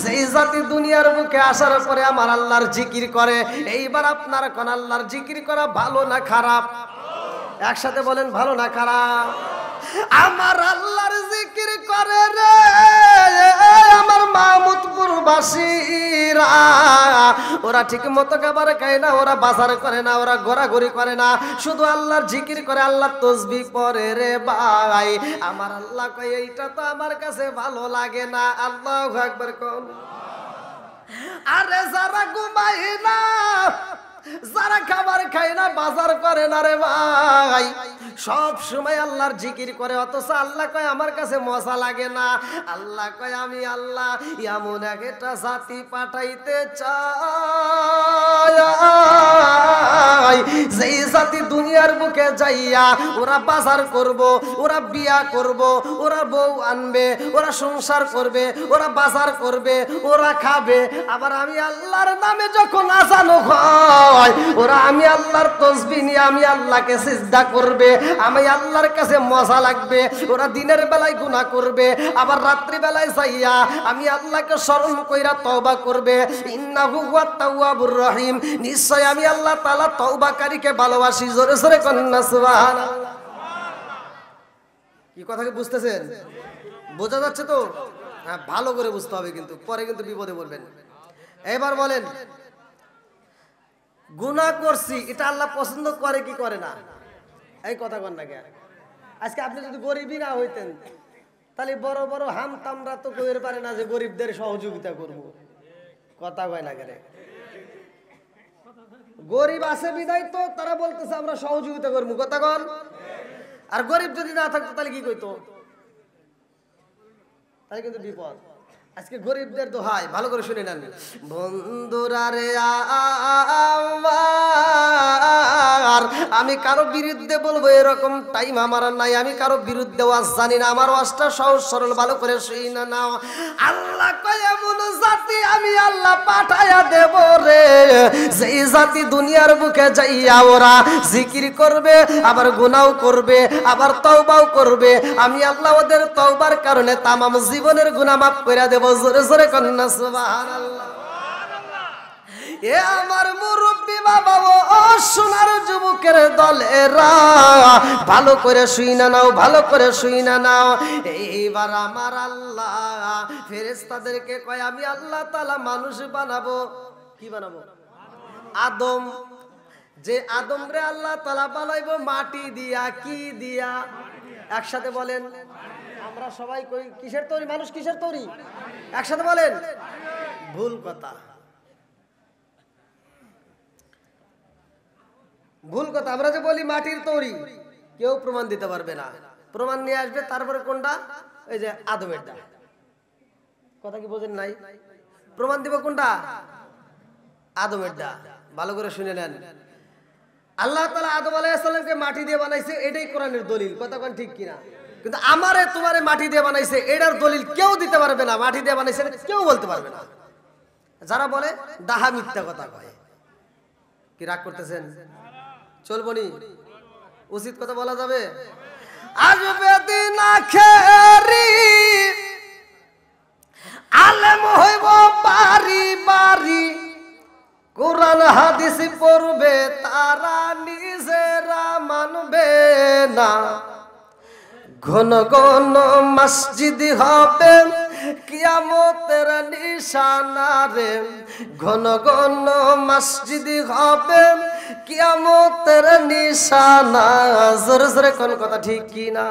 সেই জাতি দুনিয়ার বুকে আসার পরে আমার আল্লাহর জিকির করে। এইবার আপনার কোন আল্লাহর জিকির করা ভালো না খারাপ? একসাথে বলেন, ভালো না খারাপ? আমার আল্লাহর জিকির করে রে আমার মাহমুদপুর বাসীরা। ওরা ঠিক মতো খাবার খায় না, ওরা বাজার করে না, ওরা ঘোরাঘুরি করে না, শুধু আল্লাহর জিকির করে, আল্লাহর তাসবিহ পড়ে রে ভাই। আমার আল্লাহ কয় এইটা তো আমার কাছে ভালো লাগে না। আল্লাহু আকবার কোন। আরে যারা ঘুমায় না, যারা খাবার খায় না, বাজার করে না রে ভাই, সব সময় আল্লাহর জিকির করে, অথচ আল্লাহ কয় আমার কাছে মজা লাগে না। আল্লাহ কয় আমি আল্লাহ এমন একটা জাতি পাঠাইতে চাই, যেই জাতি দুনিয়ার বুকে যাইয়া ওরা বাজার করব, ওরা বিয়া করব, ওরা বউ আনবে, ওরা সংসার করবে, ওরা বাজার করবে, ওরা খাবে। আবার আমি আল্লাহর নামে যখন আজানো হয়, ওরা আমি আল্লাহর তাসবিহ নিয়ে আমি আল্লাহকে সিজদা করবে, আমি আল্লাহর কাছে মজা লাগবে। ওরা দিনের বেলায় গুনাহ করবে, আবার রাত্রি বেলায় যাইয়া আমি আল্লাহকে স্মরণ কইরা তওবা করবে। ইন্নাহু হুয়াত তাওয়াবুর রহিম, নিশ্চয় আমি আল্লাহ তাআলা তওবাকারীকে ভালোবাসি। জোরে জোরে কন্না সুবহানাল্লাহ। কি কথা কি বুঝতেছেন? বোঝা যাচ্ছে তো? হ্যাঁ, ভালো করে বুঝতে হবে, কিন্তু পরে কিন্তু বিপদে পড়বেন। এবার বলেন, গুনাহ করছি এটা আল্লাহ পছন্দ করে কি করে না? এই কথা কন না কেন? আজকে আপনি যদি গরিবই না হইতেন, তাহলে বড় বড় হামতামরা তো কইতে পারে না যে গরিবদের সহযোগিতা করব, কথা কয় না কেরে? গরিব আছে বিদায় তো তারা বলতেছে আমরা সহযোগিতা করবো, কথা কন। আর গরিব যদি না থাকতো তাহলে কি কইতো? তাহলে কিন্তু বিপদ। আজকে গরিবদের দোহাই ভালো করে শুনে নেন। বন্ধুরা রে আমার, আমি কারো বিরুদ্ধে বলবো এরকম টাইম আমার নাই। আমি কারো বিরুদ্ধে ওয়াজ জানি না। আমার ওয়াজটা সহজ সরল ভালো করে শুই না নাও। আল্লাহ কয় এমন জাতি আমি আল্লাহ পাঠায়া দেব রে, যেই জাতি দুনিয়ার বুকে যাইয়া ওরা জিকির করবে, আবার গুনাহ করবে, আবার তওবাও করবে। আমি আল্লাহ ওদের তওবার কারণে তামাম জীবনের গুনাহ মাফ করে দেব। জোরে জোরে কন্না সুবহানাল্লাহ। এ আমার মুরব্বী বাবা ও সোনার যুবকের দলেরা, ভালো করে শুই না নাও, ভালো করে শুই না নাও। এইবার আমার আল্লাহ ফেরেশতাদেরকে কয় আমি আল্লাহ তাআলা মানুষ বানাবো। কি বানাবো? আদম। যে আদম রে আল্লাহ তাআলা বানাইবো মাটি দিয়া। কি দিয়া? একসাথে বলেন। আমরা সবাই কই কিসের তৈরি? মানুষ কিসের তৈরি? একসাথে বলেন। ভুল কথা, ভুল কথা। আমরা যে বলি মাটির তৈরি, কেউ প্রমাণ দিতে পারবে না। প্রমাণ নিয়ে আসবে তারপরে কোনটা? এই যে আদমের দা। কথা কি বোঝেন নাই? প্রমাণ দিব কোনটা? আদমের দা। ভালো করে শুনে নেন। আল্লাহ তাআলা আদম আলাইহিস সালামকে মাটি দিয়ে বানাইছে, এটাই কোরআনের দলিল। কথা কোন ঠিক কিনা? কিন্তু আমারে তোমারে মাটি দিয়ে বানাইছে এটার দলিল কেউ দিতে পারবে না। মাটি দিয়ে বানাইছে কেউ বলতে পারবে না। যারা বলে দাহা মিথ্যা কথা কয়। কি রাগ করতেছেন? চলবনি? উচিত কথা বলা যাবে? আসবে দিন আখেরি আলেম হইব বাড়ি বাড়ি, কোরআন হাদিস পড়বে তারা নিজেরা মানবে না। ঘন ঘন মসজিদ হবে কিয়ামতের নিশানা রে, ঘন ঘন মসজিদ হবে কিয়ামতের নিশানা। জোরে জোরে কোন কথা ঠিক কি না?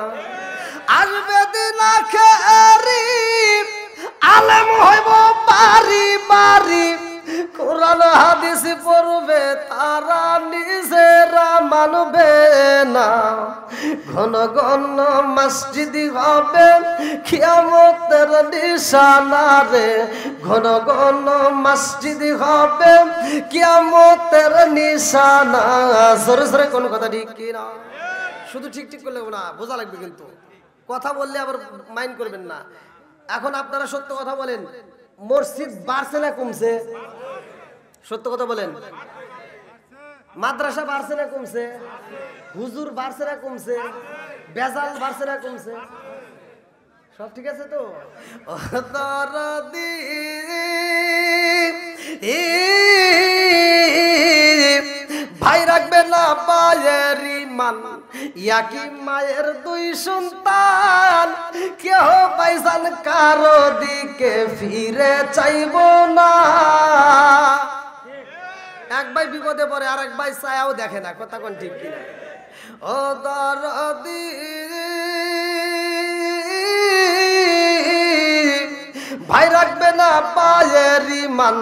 আসবে দিন আখেরি আলেম হইব বাড়ি বাড়ি, কোরআন হাদিস পড়বে তারা নিজেরা মানবে না। ঘন ঘন মসজিদ হবে কিয়ামতের নিশানা রে, ঘন ঘন মসজিদ হবে কিয়ামতের নিশানা। জোরে জোরে কোন কথা ঠিক কি না? শুধু ঠিক ঠিক করলে না, বোঝা লাগবে কিন্তু। কথা বললে আবার মাইন্ড করবেন না। এখন আপনারা সত্য কথা বলেন, মসজিদ বাড়ছে না কমছে? সত্য কথা বলেন। মাদ্রাসা বাড়ছে না কমছে? হুজুর বাড়ছে না কমছে? বেজাল বাড়ছে না কমছে? সব ঠিক আছে তো? ভাই রাখবে না পায়ের ইমান, ইয়াকি মায়ের দুই সন্তান, কেহ পাইসান কারো দিকে ফিরে চাইব না। এক ভাই বিপদে পড়ে আর এক ভাই ছায়াও দেখে না। কথা কোন ঠিক কিনা? ও দরদি ভাই রাখবে না পায়ের ইমান,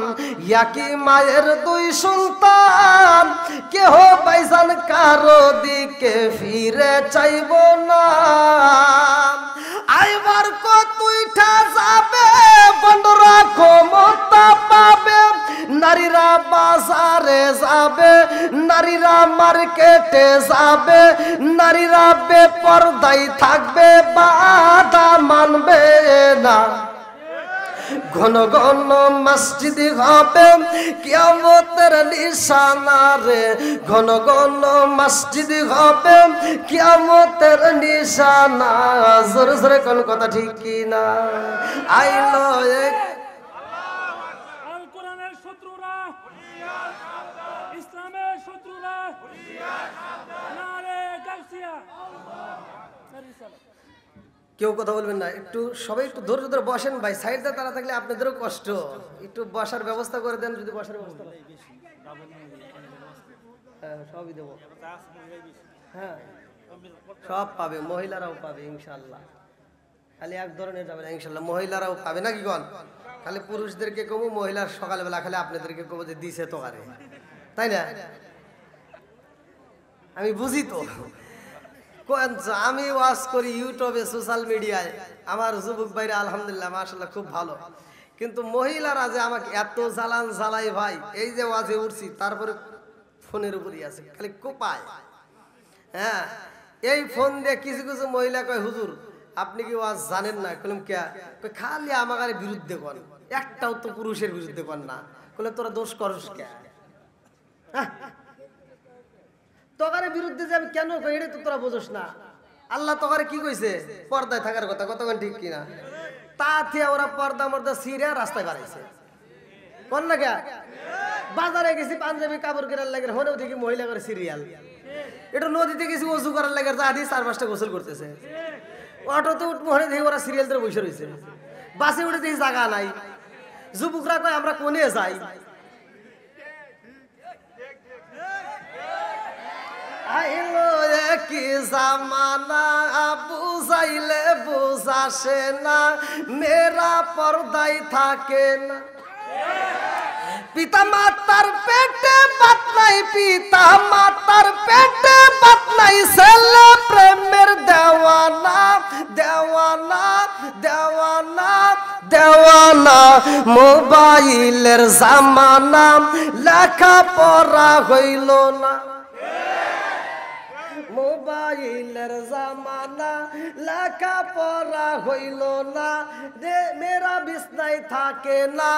ইয়াকি মায়ের দুই সন্তান, কেহ পাইসান কারো দিকে ফিরে চাইব না। আইবার কতইটা যাবে, বন্ধুরা ক্ষমতা পাবে, নারীরা বাজারে যাবে, নারীরা মার্কেটে যাবে, নারীরা বেপরদাই থাকবে, বাধা মানবে না। ঘন ঘন মসজিদ হবে কিয়ামতের নিশানা রে, ঘন ঘন মসজিদ হবে কিয়ামতের নিশানা। জোরে জোরে কোন কথা ঠিক কি না? আইলো এক আল কোরআনের শত্রুরা, ইসলামের শত্রুরা, নারে গাউসিয়া। কেউ কথা বলবেন না। একটু সবাই একটু ধৈর্য ধরে বসেন ভাই। সাইডে তারা থাকলে আপনাদেরও কষ্ট। একটু বসার ব্যবস্থা করে দেন। যদি বসার ব্যবস্থা না, হ্যাঁ সবই দেবো। হ্যাঁ সব পাবে, মহিলারাও পাবে ইনশাল্লাহ। খালি এক ধরনের যাবে না ইনশাল্লাহ, মহিলারাও পাবে নাকি গন? খালি পুরুষদেরকে কমু, মহিলার সকালবেলা খালি আপনাদেরকে কমু যে দিছে তো আরে, তাই না? আমি বুঝি তো, আমি ওয়াজ করি ইউটিউবে, সোশ্যাল মিডিয়ায়, আমার যুবক ভাইরা আলহামদুলিল্লাহ মাশাআল্লাহ খুব ভালো, কিন্তু মহিলারা যে আমাকে এত জ্বালান জ্বালাই ভাই, এই যে ওয়াজে উঠছি তারপরে ফোনের উপরই আছে, খালি কোপায়। হ্যাঁ, এই ফোন দিয়ে কিছু কিছু মহিলা কয় হুজুর আপনি কি ওয়াজ জানেন না? বললাম কে? খালি আমার বিরুদ্ধে কর, একটাও তো পুরুষের বিরুদ্ধে কর না। বললাম তোরা দোষ করস কে? তোকারে বিরুদ্ধে যে আমি কেন কই এটা তো তোরা বুঝোস না। আল্লাহ তোকারে কি কইছে? পর্দায় থাকার কথা, কতক্ষণ ঠিক কিনা? তা থেকে ওরা পর্দা মর্দা ছিঁড়ে রাস্তায় বাড়াইছে, কোন না কে? বাজারে গেছি পাঞ্জাবি কাপড় কেনার লাগে, হলেও দেখি মহিলা করে সিরিয়াল। এটা নদীতে গেছি অজু করার লাগে, যা দিয়ে 4-5টা গোসল করতেছে। অটোতে উঠবো, হলে দেখি ওরা সিরিয়াল ধরে বসে রয়েছে। বাসে উঠে দেখি জায়গা নাই। যুবকরা কয় আমরা কোনে যাই? আইলো কি জামানা, বুঝাইলে বুঝাসে না, মেয়েরা পর্দায় থাকে না। পিতা মাতার পেটে বাত নাই, পিতা মাতার পেটে বাত নাই, ছেলে প্রেমের দেওয়ানা, দেওয়ানা, দেওয়ানা, দেওয়ানা। মোবাইলের জামানা, লেখা পড়া হইল না। মোবাইলের জামানা, লেখা পড়া হইল না, মেয়েরা বিছনায় থাকে না,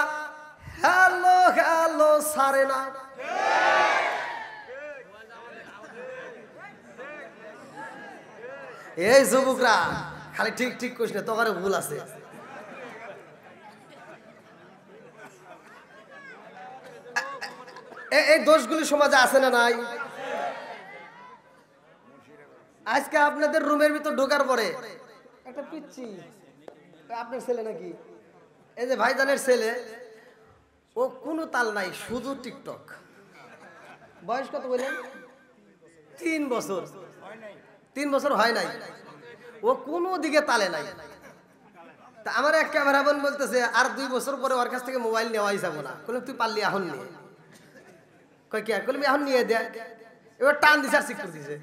হ্যালো হ্যালো সারে না। এই যুবকরা খালি ঠিক ঠিক করিস না, তোকারে ভুল আছে। এই দোষগুলি সমাজে আছে না নাই? আজকে আপনাদের রুমের ভিতর ঢোকার পরে একটা পিচ্ছি, আপনার ছেলে নাকি? এই যে ভাইজানের ছেলে, ও কোনো তাল নাই, শুধু টিকটক। বয়স কত বললেন? 3 বছর। 3 বছর হয় নাই, ও কোনো দিকে তালে নাই। তা আমার এক ক্যামেরা বোন বলতেছে আর 2 বছর পরে ওর কাছ থেকে মোবাইল নেওয়াই যাবো না। বললাম তুই পারলি এখন নিয়ে? কয় কে? বললাম এখন নিয়ে দে। এবার টান দিছে আর শিক্ষা দিছে।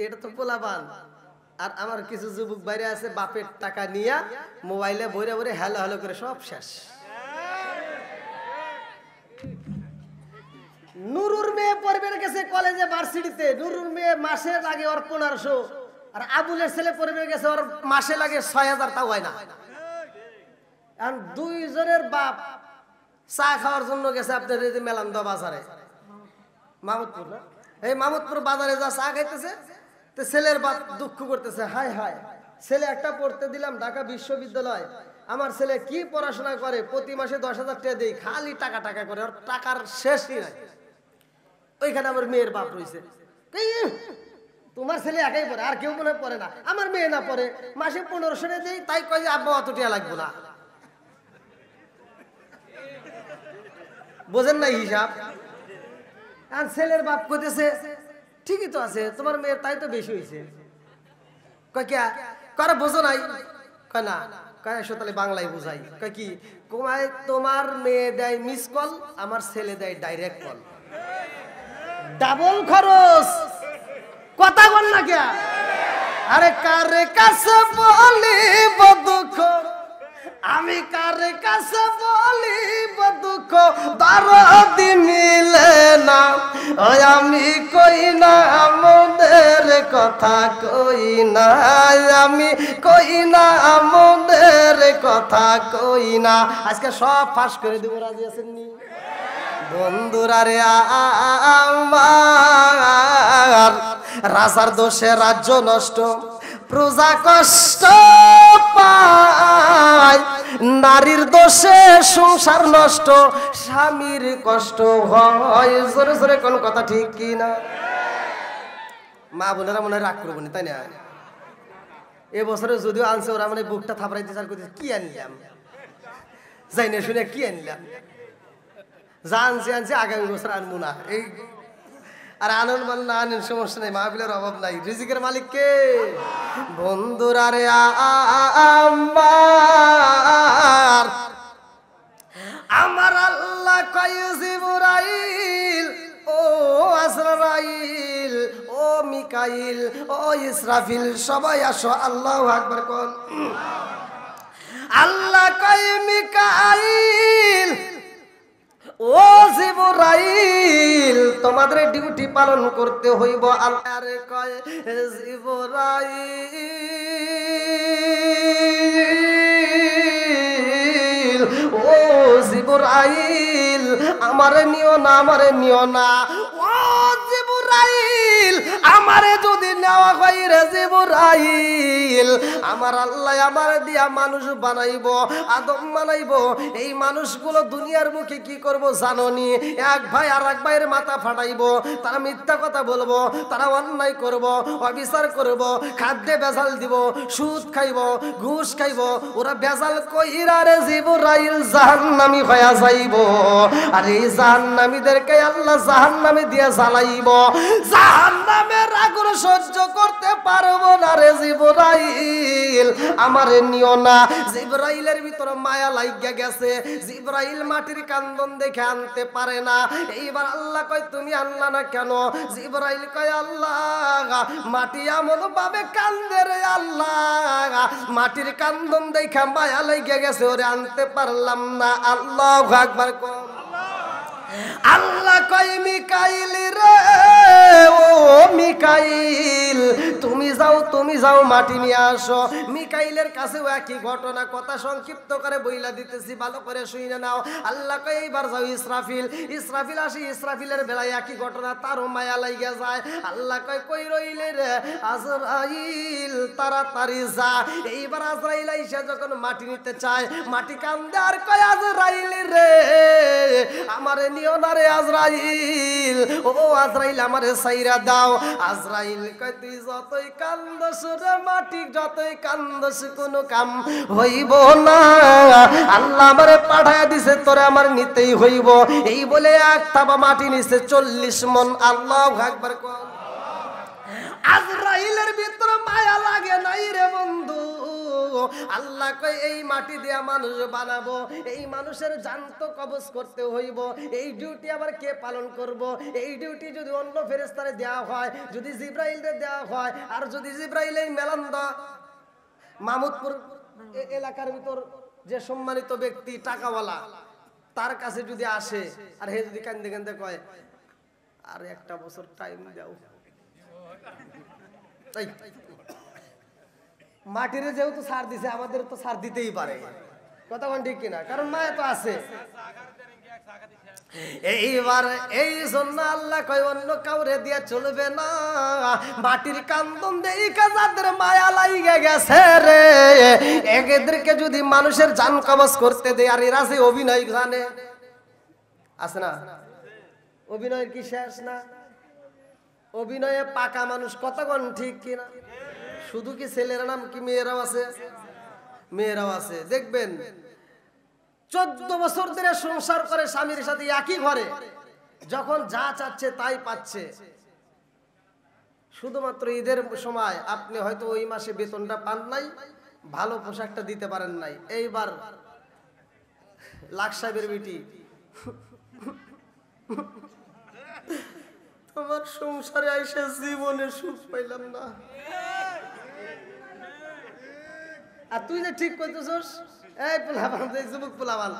এটা তো পোলাপান। আর আমার কিছু যুবক বাইরে আছে, বাপের টাকা নিয়ে মোবাইলে বইরে বইরে হ্যালো হ্যালো করে সব শেষ। নুরুর মেয়ে পড়বে গেছে কলেজে ভার্সিটিতে, নুরুর মেয়ে মাসে লাগে ওর 1500, আর আবুলের ছেলে পড়বে গেছে ওর মাসে লাগে 6000, তাও হয় না। আর 2 জনের বাপ চা খাওয়ার জন্য গেছে আপনার এই যে মেলান্দা বাজারে, মাহমুদপুর না, এই মাহমুদপুর বাজারে যা চা খাইতেছে, তো ছেলের বাপ দুঃখ করতেছে, হায় হায় ছেলে একটা পড়তে দিলাম ঢাকা বিশ্ববিদ্যালয়, আমার ছেলে কি পড়াশোনা করে, প্রতি মাসে 10,000 টাকা দেই, খালি টাকা টাকা করে, ওর টাকার শেষই নাই। ওইখানে আমার মেয়ের বাপ রয়েছে, তোমার ছেলে একাই পড়ে, আর কেউ মনে পড়ে না, আমার মেয়ে না পড়ে, মাসে 1500 টাকা দেই, তাই কয় যে আব্বা অত টাকা লাগবে না। বোঝেন নাই হিসাব? আর ছেলের বাপ কইতেছে ঠিকই তো আছে, তোমার মেয়ের তাই তো বেশি হয়েছে। কয় কে? কারা বোঝো নাই? কয় না। কয় এসো তাহলে বাংলায় বুঝাই। কয় কি? কমায় তোমার মেয়ে দেয় মিস কল, আমার ছেলে দেয় ডাইরেক্ট কল, ডাবল খরচ। কথা বল না কে? আরে কারে কাছে বলিব দুঃখ, আমি কারে কাছে বলিব দুঃখ, দরদি মিলে না, আমি কই না আমাদের কথা, কই না আমি, কই না আমাদের কথা, কই না। আজকে সব ফাঁস করে দেবো, রাজি আছেন নি বন্ধুরা রে? আমার রাজার দোষে রাজ্য নষ্ট, প্রজা কষ্ট পায়, নারীর দোষে সংসার নষ্ট, স্বামীর কষ্ট হয়। জোরে জোরে কোন কথা ঠিক কি না? মা বোনেরা মনে হয় রাগ করবো না, তাই না? এবছরে যদিও আনছে, ওরা মানে বুকটা থাপড়াইতে চার করতে, কি আনলাম যাই না শুনে, কি আনলাম যা আনছি আনছি, আগামী বছর আনবো না। এই আর আনন্দ মান না আনেন সমস্যা নেই, মাহফিলের অভাব নাই, রিজিকের মালিক কে? বন্ধুরা রে আমার আল্লাহ কয় জিবরাইল, ও আজরাইল, ও মিকাইল, ও ইসরাফিল, সবাই আসো, আল্লাহু আকবার কোন। আল্লাহ কয় মিকাইল, ও জিবরাইল, তোমাদের ডিউটি পালন করতে হইব। আল্লাহ কয় জিবরাইল, ও জিবরাইল, আমারে নিও না, আমারে নিও না, ও জিবরাইল, আমারে যদি নেওয়া হয় রে জিবরাইল, আমার আল্লাহ আমার দিয়া মানুষ বানাইবো, আদম বানাইবো। এই মানুষগুলো দুনিয়ার মুখে কি করব জানোনি? এক ভাই আর এক ভাইয়ের মাথা ফাটাইবো, তারা মিথ্যা কথা বলবো, তারা অন্যায় করব, অবিচার করব, খাদ্যে বেজাল দিব, সুদ খাইব, ঘুষ খাইব, ওরা বেজাল কইরা রে জিবরাইল জাহান্নামী হয়ে যাইব। আর এই জাহান্নামীদেরকে আল্লাহ জাহান্নামে দিয়ে জ্বালাইব। জাহান্নামের আগুন সহ্য করতে পারবো না রে জিবরাইল, আমারে নিও না। জিবরাইলের ভিতর মায়া লাগিয়া গেছে, জিবরাইল মাটির কান্দন দেখে আনতে পারে না। এইবার আল্লাহ কয় তুমি আনলা না কেন? জিবরাইল কয় আল্লাহ মাটি এমন ভাবে কান্দে রে আল্লাহ, মাটির কান্দন দেখে মায়া লাগিয়া গেছে, ওরে আনতে পারলাম না। আল্লাহু আকবার কোন। আল্লাহ কয় মিকাইল রে, ও মিকাইল, তুমি যাও, তুমি যাও, মাটি নিয়ে আসো। মিকাইলের কাছেও একই ঘটনা, কথা সংক্ষিপ্ত করে বইলা দিতেছি, ভালো করে শুনে নাও। আল্লাহ কয় এইবার যাও ইসরাফিল, ইসরাফিল আসি, ইসরাফিলের বেলায় একই ঘটনা, তারও মায়া লাইগা যায়। আল্লাহ কয় কই রইলে রে আজরাইল, তাড়াতাড়ি যা। এইবার আজরাইল আইসা যখন মাটি নিতে চায়, মাটি কান্দে আর কয় আজরাইল রে, আমারে নিও না রে আজরাইল, ও আজরাইল আমারে সাইরা দাও। আজরাইল কয় তুই যতই কান্দস রে মাটি, যতই কান্দস কোনো কাম হইব না, আল্লাহ আমারে পাঠায়া দিছে, তোরে আমার নিতেই হইব। এই বলে এক থাবা মাটি নিছে 40 মণ। আল্লাহু আকবার কোন। আজরাইলের ভিতরে মায়া লাগে নাই রে বন্ধু। আল্লাহ কয় এই মাটি দিয়া মানুষ বানাবো, এই মানুষের জান তো কবজ করতে হইব। এই ডিউটি আবার কে পালন করব? এই ডিউটি যদি অন্য ফেরেশতারে দেওয়া হয়, যদি জিবরাইলকে দেওয়া হয়, আর যদি জিবরাইল এই মেলান্দা মাহমুদপুর এলাকার ভিতর যে সম্মানিত ব্যক্তি টাকাওয়ালা, তার কাছে যদি আসে, আর হে যদি কান্দে কান্দে কয় আর একটা বছর টাইম দাও, মাটির যেহেতু সার দিছে, আমাদের তো সার দিতেই পারে, কথা কোন ঠিক কিনা? কারণ মায়া তো আছে। এইবার এই জন্য আল্লাহ কয় অন্য কাউরে দিয়ে চলবে না, মাটির কান্দন দেইকা যাদের মায়া লাইগা গেছে রে, এদেরকে যদি মানুষের জান কবজ করতে দেয়, আর এরা যে অভিনয় জানে আছে না, অভিনয়ের কি শেষ না? অভিনয়ে পাকা মানুষ, কতক্ষণ ঠিক কিনা? শুধু কি ছেলেরা নাম কি মেয়েরাও আছে? মেয়েরাও আছে। দেখবেন 14 বছর ধরে সংসার করে স্বামীর সাথে একই ঘরে, যখন যা চাচ্ছে তাই পাচ্ছে, শুধুমাত্র ঈদের সময় আপনি হয়তো ওই মাসে বেতনটা পান নাই, ভালো পোশাকটা দিতে পারেন নাই। এইবার লাখ সাহেবের বেটি তোমার সংসারে আইসা জীবনে সুখ পাইলাম না, আর তুই যে ঠিক করতেছস, এই পোলাবান, যুবক পোলাবান,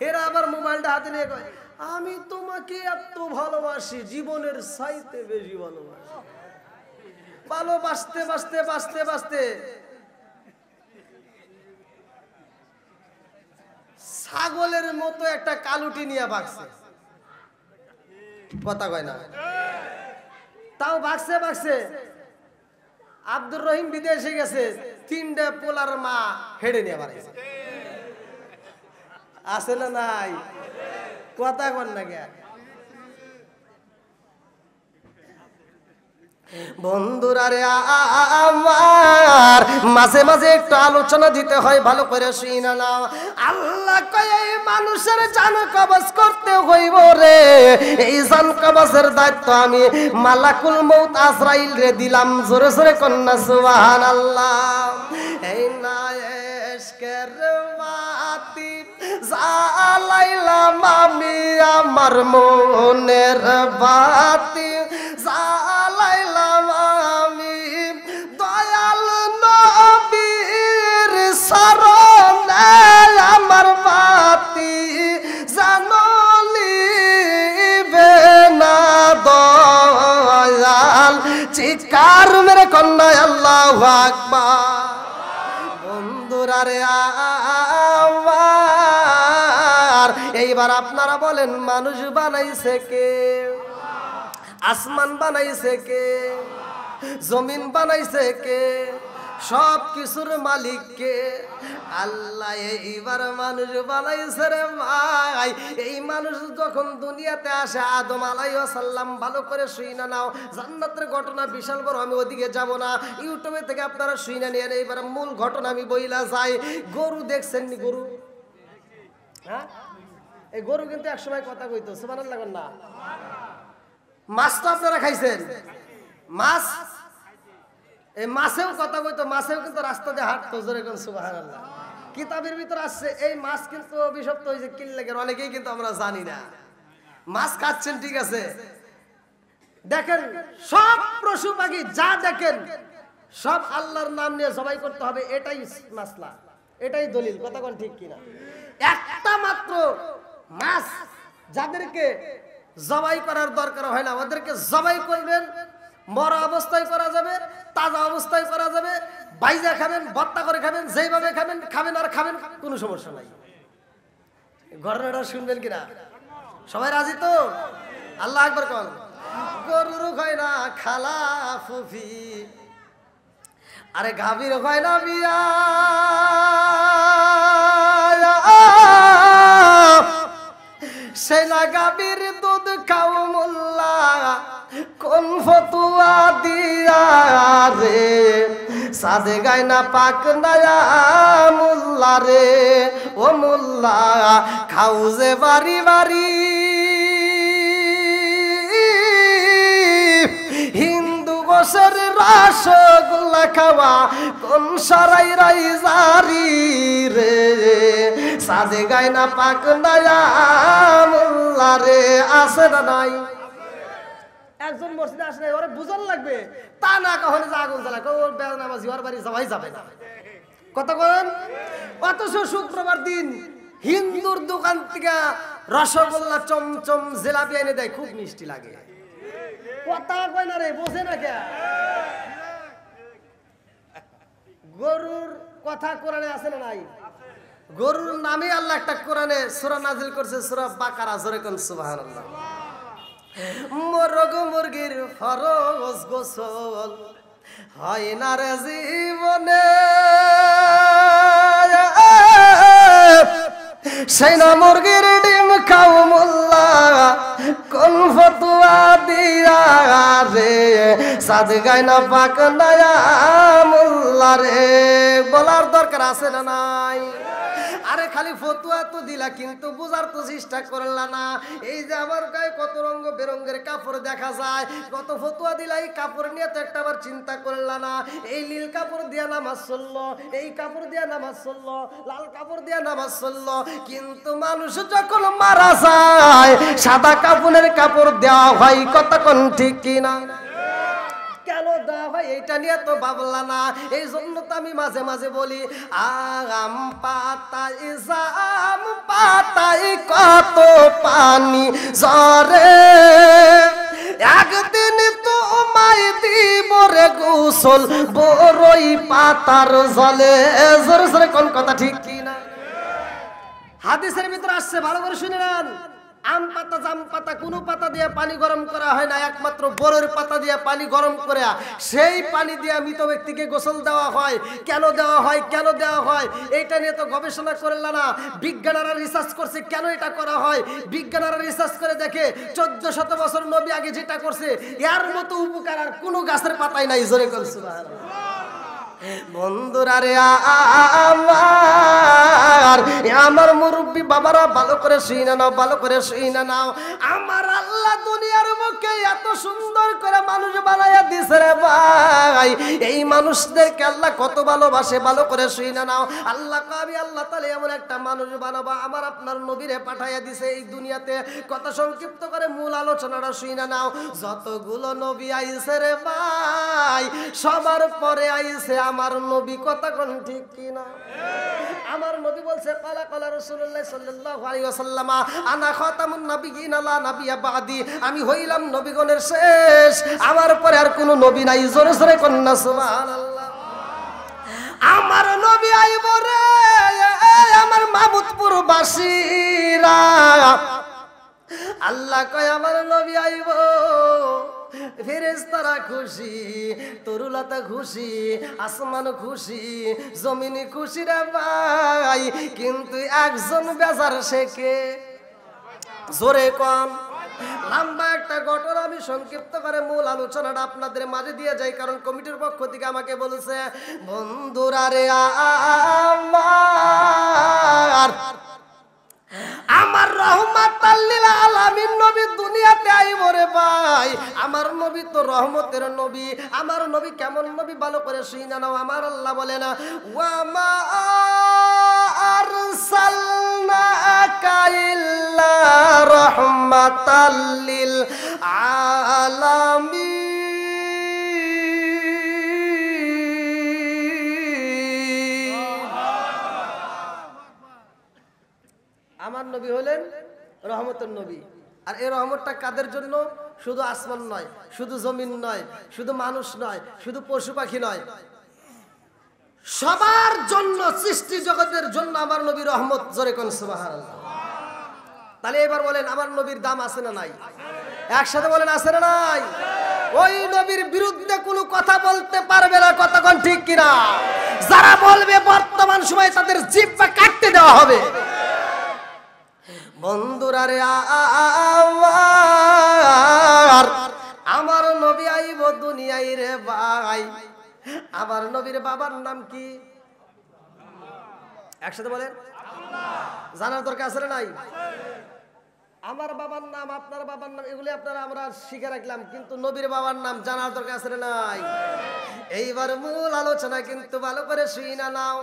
এরা আবার মোবাইলটা হাতে নিয়ে কয় আমি তোমাকে এত ভালোবাসি, জীবনের চাইতে বেশি ভালোবাসি। ভালোবাসতে বাসতে বাসতে বাসতে ছাগলের মতো একটা কালুটি নিয়ে ভাগছে, কথা কয় না? তাও ভাগছে ভাগছে, আব্দুর রহিম বিদেশে গেছে, 3টে পোলার মা হেডে নিয়ে বাড়াইছে, আছে না নাই? কথা কন না কে? বন্ধুরা রে আমার মাঝে মাঝে একটু আলোচনা দিতে হয়, ভালো করে শুইনা নাও। আল্লাহ কয় এই মানুষের জান কবজ করতে হইব রে, এই জান কবজের দায়িত্ব আমি মালাকুল মউত আজরাইল রে দিলাম। জোরে জোরে কন্যা সুবহানাল্লাহ। এই না এশকের বাতি জ্বালাইলাম আমি আমার মনের বাতি জ্বালাইলাম আমি দয়াল নবীর শরণে আমার বাতি জানলিবে না দয়াল। চিৎকার মেরে কন্যা আল্লাহু আকবার। বন্ধুরা রে আমার এইবার আপনারা বলেন মানুষ বানাইছে কে? আসমান বানাইছে কে? জমিন বানাইছে কে? সব কিছুর মালিক কে? আল্লাহ। এইবার মানুষ বানাইছে রে ভাই। এই মানুষ যখন দুনিয়াতে আসে আদম আলাইহিস সালাম, ভালো করে শুইনা নাও, জান্নাতের ঘটনা বিশাল বড়, আমি ওদিকে যাব না, ইউটিউবে থেকে আপনারা শুইনা নিয়ে। এইবার মূল ঘটনা আমি বইলা যাই। গরু দেখছেন নি? গরু, হ্যাঁ, এই গরু কিন্তু একসময় কথা কইতো, সুবহানাল্লাহ না? মাছ তো আপনারা খাইছেন, মাছ, এই মাছেও কথা কইতো, মাছেও কিন্তু রাস্তা দিয়ে হাঁটতো। জোরে কোন সুবহানাল্লাহ। কিতাবের ভিতর আসছে এই মাছ কিন্তু অভিশপ্ত হয়েছে কিল্লেগের, অনেকেই কিন্তু আমরা জানি না। মাছ খাচ্ছেন ঠিক আছে, দেখেন সব পশু পাখি যা দেখেন সব আল্লাহর নাম নিয়ে জবাই করতে হবে, এটাই মাসলা, এটাই দলিল। কথা কোন ঠিক কিনা? একটা মাত্র মাছ যাদেরকে জবাই করার দরকার হয় না, ওদেরকে জবাই করবেন। মরা অবস্থায় করা যাবে, তাজা অবস্থায় করা যাবে, বাইজা খাবেন, ভর্তা করে খাবেন, যেইভাবে খাবেন খাবেন আর খাবেন, কোনো সমস্যা নাই। ঘটনাটা শুনবেন কিনা? সবাই রাজি তো? আল্লাহ আকবার কোন। গরুর হয় না খালা ফুফি, আরে গাভীর হয় না বিয়া, সেই না গাভীর দুধ খাও মোল্লা, কোন ফতুয়া দিয়া রে, সাদে গায় না পাক নয়া মোল্লা রে, ও মোল্লা খাও যে বাড়ি বাড়ি, হিন্দু গোসের রসগোল্লা খাওয়া কোন সরাই রাই জারি রে, সাদে গায় না পাক নয়া মোল্লা রে। আসে না নাই? একজন মসজিদে আসে নাই, ওরে বুঝান লাগবে, তা না কখনো যে আগুন জ্বালা ওর বেনামাজি ওর বাড়ি যাওয়াই যাবে না। কথা বলেন। অথচ শুক্রবার দিন হিন্দুর দোকান থেকে রসগোল্লা চমচম জিলাপি এনে দেয়, খুব মিষ্টি লাগে। কথা কয় না রে, বোঝে না কে? গরুর কথা কোরআনে আছে না নাই? গরুর নামে আল্লাহ একটা কোরআনে সূরা নাজিল করছে, সূরা বাকারা। জোরে কোন সুবহানাল্লাহ। মোরগ মুরগির ফরজ গোসল হয় না রে জীবনে, সেই না মুরগির ডিম খাও মোল্লা, কোন ফতুয়া দিয়া রে, সাদ গায় না পাক নয়া মোল্লা রে। বলার দরকার আছে না নাই? আরে খালি ফতুয়া তো দিলা, কিন্তু বুঝার তো চেষ্টা করলা না। এই যে আমার গায়ে কত রঙ বেরঙ্গের কাপড় দেখা যায়, কত ফতুয়া দিলা, এই কাপড় নিয়ে তো একটা আবার চিন্তা করলা না। এই নীল কাপড় দিয়া নামাজ চললো, এই কাপড় দিয়া নামাজ চললো, লাল কাপড় দিয়া নামাজ চললো, কিন্তু মানুষ যখন মারা যায় সাদা কাপড়ের কাপড় দেওয়া হয়। কতক্ষণ ঠিক কিনা? কেন দেওয়া হয় এইটা নিয়ে তো ভাবলা না। এই জন্য তো আমি মাঝে মাঝে বলি, আম পাতায় জাম পাতায় কত পানি ঝরে, একদিন তোমায় দিব রে গোসল বড়ই পাতার জলে। জোরে জোরে কোন কথা ঠিক কিনা? হাদিসের ভিতরে আসছে, ভালো করে শুনে নেন। আম পাতা জাম পাতা কোনো পাতা দিয়ে পানি গরম করা হয় না, একমাত্র বরের পাতা দিয়ে পানি গরম করে সেই পানি দিয়ে মৃত ব্যক্তিকে গোসল দেওয়া হয়। কেন দেওয়া হয়, কেন দেওয়া হয় এইটা নিয়ে তো গবেষণা করল না, বিজ্ঞানীরা রিসার্চ করছে কেন এটা করা হয়। বিজ্ঞানীরা রিসার্চ করে দেখে 1400 বছর নবী আগে যেটা করছে এর মতো উপকার আর কোনো গাছের পাতায় নাই। জোরে কর সুবহানাল্লাহ। বন্ধুরা রে আমার মুরব্বী বাবারা ভালো করে শুনে নাও, ভালো করে শুনে নাও। আমার আল্লাহ দুনিয়ার বুকে এত সুন্দর করে মানুষ বানায়া দিছে রে ভাই, এই মানুষদেরকে আল্লাহ কত ভালোবাসে ভালো করে শুনে নাও। আল্লাহ কবি আল্লাহ তাআলা এমন একটা মানুষ বানাবো, আমার আপনার নবীরে পাঠাইয়া দিছে এই দুনিয়াতে। কথা সংক্ষিপ্ত করে মূল আলোচনাটা শুনে নাও। যতগুলো নবী আইছে রে ভাই সবার পরে আইছে আমার নবী। কথা কোন ঠিক কিনা? আমার নবী বলছে কালা কালা রাসূলুল্লাহ সাল্লাল্লাহু আলাইহি ওয়াসাল্লাম আনা খাতামুন নাবিয়িন লা নাবিয়্যা বাদি, আমি হইলাম নবীগণের শেষ, আমার পরে আর কোনো নবী নাই। জোরে জোরে কন্না সুবহানাল্লাহ। আমার নবী আইব রে আমার মাহমুদপুর বাসীরা, আল্লাহ কয় আমার নবী আইব, ফেরেশতারা খুশি, তরুলতা খুশি, আসমান খুশি, জমিন খুশি রে ভাই, কিন্তু একজন বেজার সে কে? জোরে কোন? লম্বা একটা ঘটনা আমি সংক্ষিপ্ত করে মূল আলোচনাটা আপনাদের মাঝে দিয়ে যাই, কারণ কমিটির পক্ষ থেকে আমাকে বলেছে বন্ধুরা রে আমার রহমাতাল লিল আলামিন নবী দুনিয়াতে আইব রে ভাই। আমার নবী তো রহমতের নবী। আমার নবী কেমন নবী ভালো করে শুনে নাও। আমার আল্লাহ বলে না ওয়া মা আরসালনাকা ইল্লা রাহমাতাল লিল আলামিন। আমার নবী হলেন রহমতের নবী। আর এই রহমতটা কাদের জন্য? শুধু আসমান নয়, শুধু জমিন নয়, শুধু মানুষ নয়, শুধু পশু পাখি নয়, সবার জন্য, সৃষ্টি জগতের জন্য আমার নবী রহমত। জোরে কোন সুবহানাল্লাহ। তাহলে এবার বলেন আমার নবীর দাম আছে না নাই? একসাথে বলেন আছে না নাই? ওই নবীর বিরুদ্ধে কোনো কথা বলতে পারবে না। কথা কোন ঠিক কিনা? যারা বলবে বর্তমান সময়ে তাদের জিহ্বা কাটতে দেওয়া হবে। বন্ধুরা রে আমার নবী আইব দুনিয়ায় রে ভাই। আমার নবীর বাবার নাম কি? একসাথে বলেন। জানার দরকার আছে না নাই? আমার বাবার নাম, আপনার বাবার নাম, এগুলি আপনারা আমরা শিখে রাখলাম, কিন্তু নবীর বাবার নাম জানার দরকার আছে না নাই? এইবার মূল আলোচনা কিন্তু ভালো করে শুই না নাও।